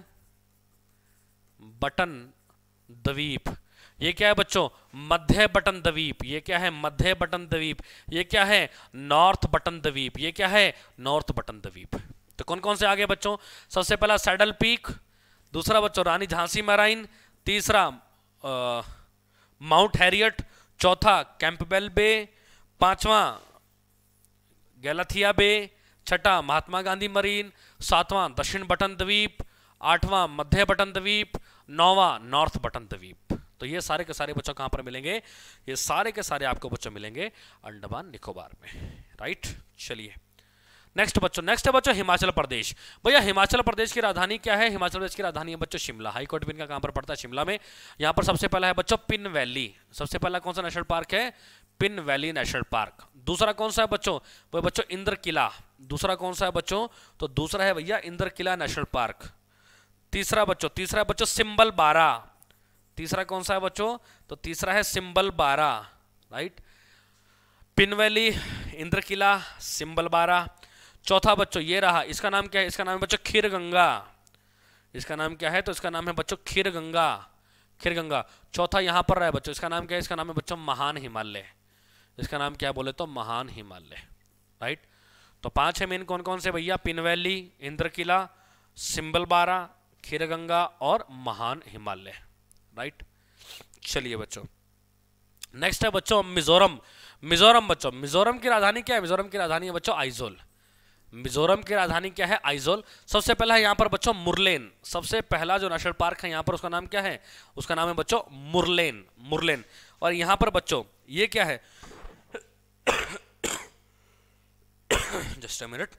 बटन द्वीप। ये क्या है बच्चों, मध्य बटन द्वीप। ये क्या है, मध्य बटन द्वीप। ये क्या है, नॉर्थ बटन द्वीप। ये क्या है, नॉर्थ बटन द्वीप। तो कौन कौन से आगे बच्चों, सबसे पहला सैडल पीक, दूसरा बच्चों रानी झांसी मरीन, तीसरा माउंट हैरियट, चौथा कैंपबेल बे, पांचवा गैलाथिया बे, छठा महात्मा गांधी मरीन, सातवां दक्षिण बटन द्वीप, आठवां मध्य बटन द्वीप, नौवां नॉर्थ बटन द्वीप। तो ये सारे के सारे बच्चों कहां पर मिलेंगे, ये सारे के सारे आपको बच्चों मिलेंगे अंडमान निकोबार में, राइट। चलिए नेक्स्ट है बच्चों हिमाचल प्रदेश। भैया हिमाचल प्रदेश की राजधानी क्या है, हिमाचल प्रदेश की राजधानी है बच्चों शिमला। हाई कोर्ट भी इनका कहां पर पड़ता है, शिमला में। यहां पर सबसे पहला है बच्चों पिन वैली। सबसे पहला कौन सा नेशनल पार्क है, पिन वैली नेशनल पार्क। दूसरा कौन सा है बच्चों, वो बच्चों इंद्र किला। दूसरा कौन सा है बच्चों, तो दूसरा है भैया इंद्र किला नेशनल पार्क। तीसरा बच्चों सिंबल बारा। तीसरा कौन सा है बच्चों, तो तीसरा है सिंबल बारा, राइट। पिन वैली, इंद्र किला, सिंबल बारा। चौथा बच्चों ये रहा, इसका नाम क्या है, इसका नाम है बच्चों खीर गंगा। इसका नाम क्या है, तो इसका नाम है बच्चों खीर गंगा, खीर गंगा। चौथा यहां पर रहा है बच्चों, इसका नाम क्या है, इसका नाम है बच्चों महान हिमालय। इसका नाम क्या बोले तो महान हिमालय, राइट। तो पांच है मेन, कौन कौन से भैया, पिन वैली, इंद्र किला, सिंबल बारा, खीर गंगा और महान हिमालय, राइट। चलिए बच्चों नेक्स्ट है बच्चों मिजोरम। मिजोरम बच्चों, मिजोरम की राजधानी क्या है, मिजोरम की राजधानी है बच्चों आइजोल। मिजोरम की राजधानी क्या है, आइजोल। सबसे पहला है यहाँ पर बच्चों मुरलेन। सबसे पहला जो नेशनल पार्क है यहाँ पर, उसका नाम क्या है, उसका नाम है बच्चों मुरलेन, मुरलेन। और यहाँ पर बच्चों ये क्या है जस्ट अ मिनट,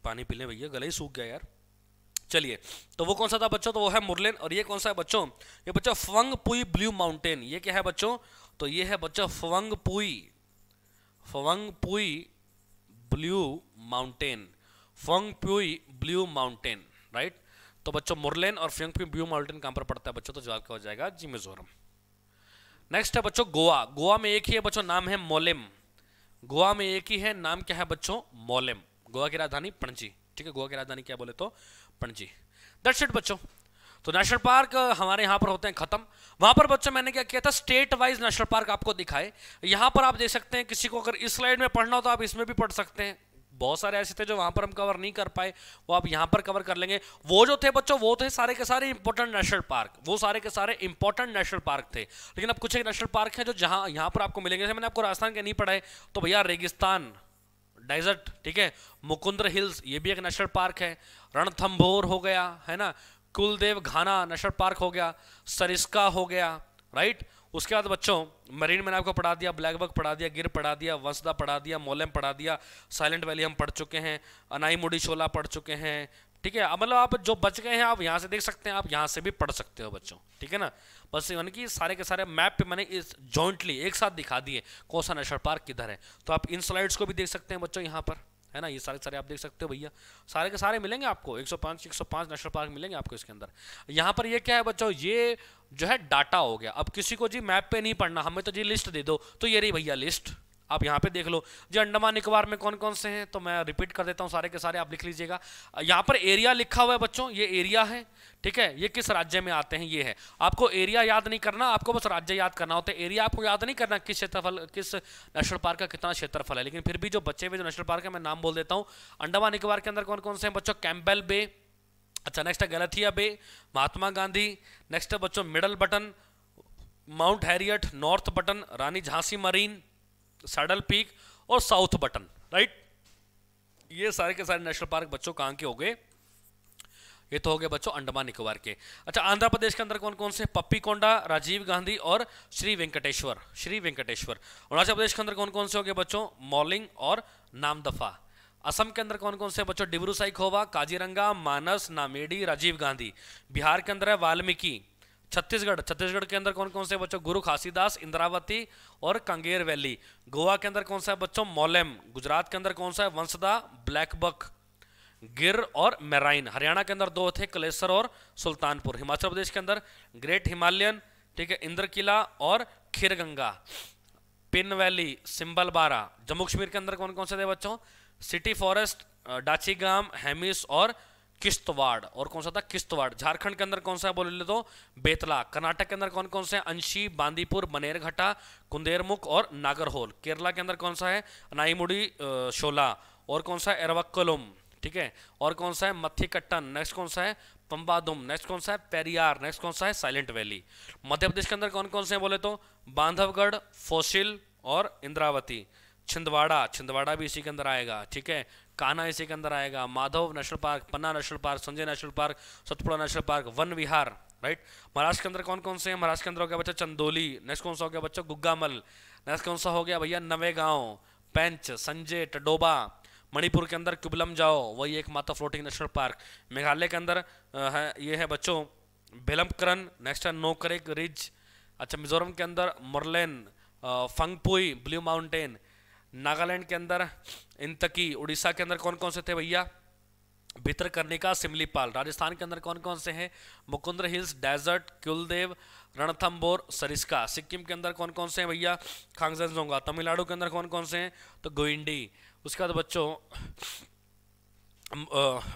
पानी पी ले भैया, गला ही सूख गया यार। चलिए तो वो कौन सा था बच्चों, तो वो है मुरलेन। और ये कौन सा है बच्चों, ये बच्चों फवंग पुई ब्लू माउंटेन। ये क्या है बच्चों, तो ये है बच्चों Phawngpui blue mountain, Phawngpui blue mountain, right. तो बच्चों मुरलेन और फवंग पुई ब्लू माउंटेन कहां पर पड़ता है बच्चों, तो जवाब क्या हो जाएगा जी मिजोरम। नेक्स्ट है बच्चों गोवा। गोवा में एक ही है बच्चों, नाम है मोलेम। गोवा में एक ही है, नाम क्या है बच्चों, मोलेम। गोवा की राजधानी पणजी, ठीक है। गोवा की राजधानी क्या बोले तो पणजी। दैट्स इट बच्चों। तो नेशनल पार्क हमारे यहाँ पर होते हैं खत्म। वहां पर बच्चों मैंने क्या किया था, स्टेट वाइज नेशनल पार्क आपको दिखाए। यहाँ पर आप देख सकते हैं, किसी को अगर इस स्लाइड में पढ़ना हो तो आप इसमें भी पढ़ सकते हैं, बहुत सारे ऐसे थे जो वहां पर हम कवर नहीं कर पाए, वो आप यहाँ पर कवर कर लेंगे। वो जो थे बच्चों, वो थे सारे के सारे इंपॉर्टेंट नेशनल पार्क, वो सारे के सारे इंपॉर्टेंट नेशनल पार्क थे। लेकिन अब कुछ एक नेशनल पार्क है जो जहां यहाँ पर आपको मिलेंगे। जैसे मैंने आपको राजस्थान के नहीं पढ़ाए, तो भैया रेगिस्तान डेजर्ट, ठीक है, मुकुंद्र हिल्स, ये भी एक नेशनल पार्क है। रणथंभौर हो गया, है ना, कुलदेव घाना नेशनल पार्क हो गया, सरिस्का हो गया, राइट। उसके बाद बच्चों मरीन मैंने आपको पढ़ा दिया, ब्लैक बक पढ़ा दिया, गिर पढ़ा दिया, वंसदा पढ़ा दिया, मोलेम पढ़ा दिया, साइलेंट वैली हम पढ़ चुके हैं, अनाई मुडी शोला पढ़ चुके हैं, ठीक है। अब मतलब आप जो बच गए हैं आप यहाँ से देख सकते हैं, आप यहाँ से भी पढ़ सकते हो बच्चों, ठीक है ना। बस यानी कि सारे के सारे मैप पे मैंने इस जॉइंटली एक साथ दिखा दिए कौन सा नेशनल पार्क किधर है। तो आप इन स्लाइड्स को भी देख सकते हैं बच्चों यहाँ पर, है ना, ये सारे सारे आप देख सकते हो भैया, सारे के सारे मिलेंगे आपको, 105 नेशनल पार्क मिलेंगे आपको इसके अंदर। यहाँ पर ये क्या है बच्चों, ये जो है डाटा हो गया। अब किसी को जी मैप पे नहीं पढ़ना, हमें तो जी लिस्ट दे दो, तो ये रही भैया लिस्ट, आप यहाँ पे देख लो जी। अंडमान निकोबार में कौन कौन से हैं, तो मैं रिपीट कर देता हूँ सारे के सारे, आप लिख लीजिएगा। यहाँ पर एरिया लिखा हुआ है बच्चों, ये एरिया है, ठीक है, ये किस राज्य में आते हैं ये है। आपको एरिया याद नहीं करना, आपको बस राज्य याद करना होता है। एरिया आपको याद नहीं करना किस क्षेत्रफल, किस नेशनल पार्क का कितना क्षेत्रफल है। लेकिन फिर भी जो बचे हुए जो नेशनल पार्क है मैं नाम बोल देता हूँ। अंडमान निकोबार के अंदर कौन कौन से हैं बच्चों, कैंपबेल बे, अच्छा नेक्स्ट है गलथिया बे, महात्मा गांधी, नेक्स्ट है बच्चों Middle Button, Mount Harriet, North Button, Rani Jhansi marine, Saddle Peak और साउथ बटन, राइट। ये सारे के सारे नेशनल पार्क बच्चों कहाँ के हो गए, ये तो हो गए बच्चों अंडमान निकोबार के। अच्छा आंध्र प्रदेश के अंदर कौन कौन से, पप्पीकोंडा, राजीव गांधी और श्री वेंकटेश्वर, श्री वेंकटेश्वर। अरुणाचल प्रदेश के अंदर कौन कौन से हो गए बच्चों, मॉलिंग और नामदफा। असम के अंदर कौन कौन से बच्चों, डिब्रू साइखोवा, काजीरंगा, मानस, नामेडी, राजीव गांधी। बिहार के अंदर है वाल्मीकि। छत्तीसगढ़ के अंदर कौन कौन से बच्चों, गुरु घासीदास, इंद्रावती और कांगेर वैली। गोवा के अंदर कौन सा है बच्चों, मोलेम। गुजरात के अंदर कौन सा है, वंसदा, ब्लैक बक, गिर और मेराइन। हरियाणा के अंदर दो थे, कलेसर और सुल्तानपुर। हिमाचल प्रदेश के अंदर ग्रेट हिमालयन, ठीक है, इंद्र किला और खीरगंगा, पिन वैली, सिंबल बारा। जम्मू कश्मीर के अंदर कौन कौन से थे बच्चों, सिटी फॉरेस्ट, डाचीगाम, हेमिस और किश्तवाड़। और कौन सा था, किश्तवाड़। झारखंड के अंदर कौन सा है बोल ले तो, बेतला। कर्नाटक के अंदर कौन कौन से, अंशी, बांदीपुर, बनेरघट्टा, कुंदेरमुख और नागरहोल। केरला के अंदर कौन सा है, नाईमुडी शोला। और कौन सा है, एरवक्कलुम, ठीक है। और कौन सा है, मत्थीकट्टन। नेक्स्ट कौन सा है, पंबादुम। नेक्स्ट कौन सा है, पेरियार। नेक्स्ट कौन सा है, साइलेंट वैली। मध्य प्रदेश के अंदर कौन कौन से हैं बोले तो, बांधवगढ़, फोसिल और इंद्रावती। छिंदवाड़ा भी इसी के अंदर आएगा, ठीक है। कान्हा इसी के अंदर आएगा। Madhav national park, Panna national park, Sanjay national park, Satpura national park, Van Vihar, right. Maharashtra के अंदर कौन कौन से हैं, महाराष्ट्र के अंदर हो गया बच्चा चंदोली। नेक्स्ट कौन सा हो गया बच्चा, गुग्गामल। नेक्स्ट कौन सा हो गया भैया, नवेगांव, पेंच, संजय, टडोबा। मणिपुर के अंदर कुबलम जाओ, वही एकमात्र फ्लोटिंग नेशनल पार्क। मेघालय के अंदर ये है बच्चों बेलमकरन। नेक्स्ट है नोकरेक रिज। अच्छा मिजोरम के अंदर मोरलेन, फंगपुई, ब्लू माउंटेन। नागालैंड के अंदर इंतकी। उड़ीसा के अंदर कौन कौन से थे भैया, भितरकनिका, सिमलीपाल। राजस्थान के अंदर कौन कौन से हैं, मुकुंद्र हिल्स, डेजर्ट, कुलदेव, रणथंबोर, सरिस्का। सिक्किम के अंदर कौन कौन से हैं भैया, खांगजेंजोंगा। तमिलनाडु के अंदर कौन कौन से हैं, तो गोइंडी। उसके बाद बच्चों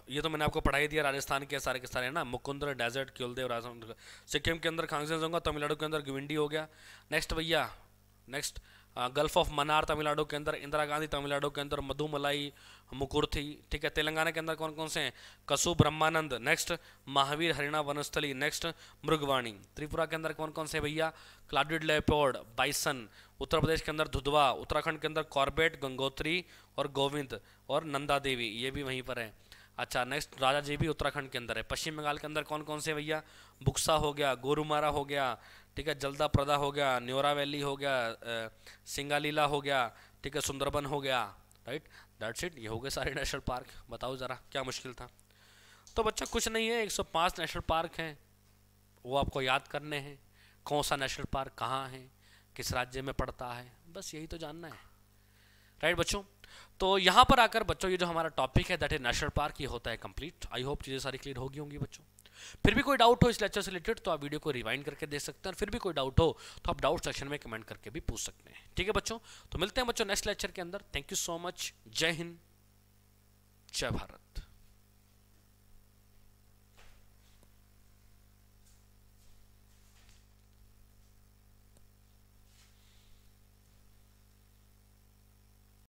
ये तो मैंने आपको पढ़ाई दिया, राजस्थान के सारे है ना, मुकुंद्र, डेजर्ट, कुलदेव, राजस्थान। सिक्किम के अंदर खांगजेंजोंगा, तमिलनाडु के अंदर गोइंडी हो गया। नेक्स्ट भैया, next gulf of Mannar Tamil Nadu के अंदर, इंदिरा गांधी तमिलनाडु के अंदर, मधुमलाई, मुकुर्थी, ठीक है। तेलंगाना के अंदर कौन कौन से हैं, कसु, ब्रह्मानंद। नेक्स्ट महावीर, हरियाणा वनस्थली। नेक्स्ट मृगवाणी। त्रिपुरा के अंदर कौन कौन से भैया, clouded leopard, bison. Uttar Pradesh के अंदर धुधवा। उत्तराखंड के अंदर कॉर्बेट, गंगोत्री और गोविंद और नंदा देवी, ये भी वहीं पर है। अच्छा नेक्स्ट राजा जी भी उत्तराखंड के अंदर है। पश्चिम बंगाल के अंदर कौन कौन से भैया, बुक्सा हो गया, गोरुमारा हो गया, ठीक है, जल्दा प्रदा हो गया, न्योरा वैली हो गया, सिंगालीला हो गया, ठीक है, सुंदरबन हो गया, राइट। दैट्स इट, ये हो गए सारे नेशनल पार्क। बताओ ज़रा क्या मुश्किल था। तो बच्चा कुछ नहीं है, 105 नेशनल पार्क हैं, वो आपको याद करने हैं। कौन सा नेशनल पार्क कहाँ है, किस राज्य में पड़ता है, बस यही तो जानना है, राइट बच्चों। तो यहाँ पर आकर बच्चों ये जो हमारा टॉपिक है दैट इज नेशनल पार्क, ये होता है कंप्लीट। आई होप चीज़ें सारी क्लियर होगी होंगी बच्चों। फिर भी कोई डाउट हो इस लेक्चर से रिलेटेड तो आप वीडियो को रिवाइंड करके देख सकते हैं। फिर भी कोई डाउट हो तो आप डाउट सेक्शन में कमेंट करके भी पूछ सकते हैं, ठीक है बच्चों। तो मिलते हैं बच्चों नेक्स्ट लेक्चर के अंदर। Thank you so much. जय हिंद, जय भारत।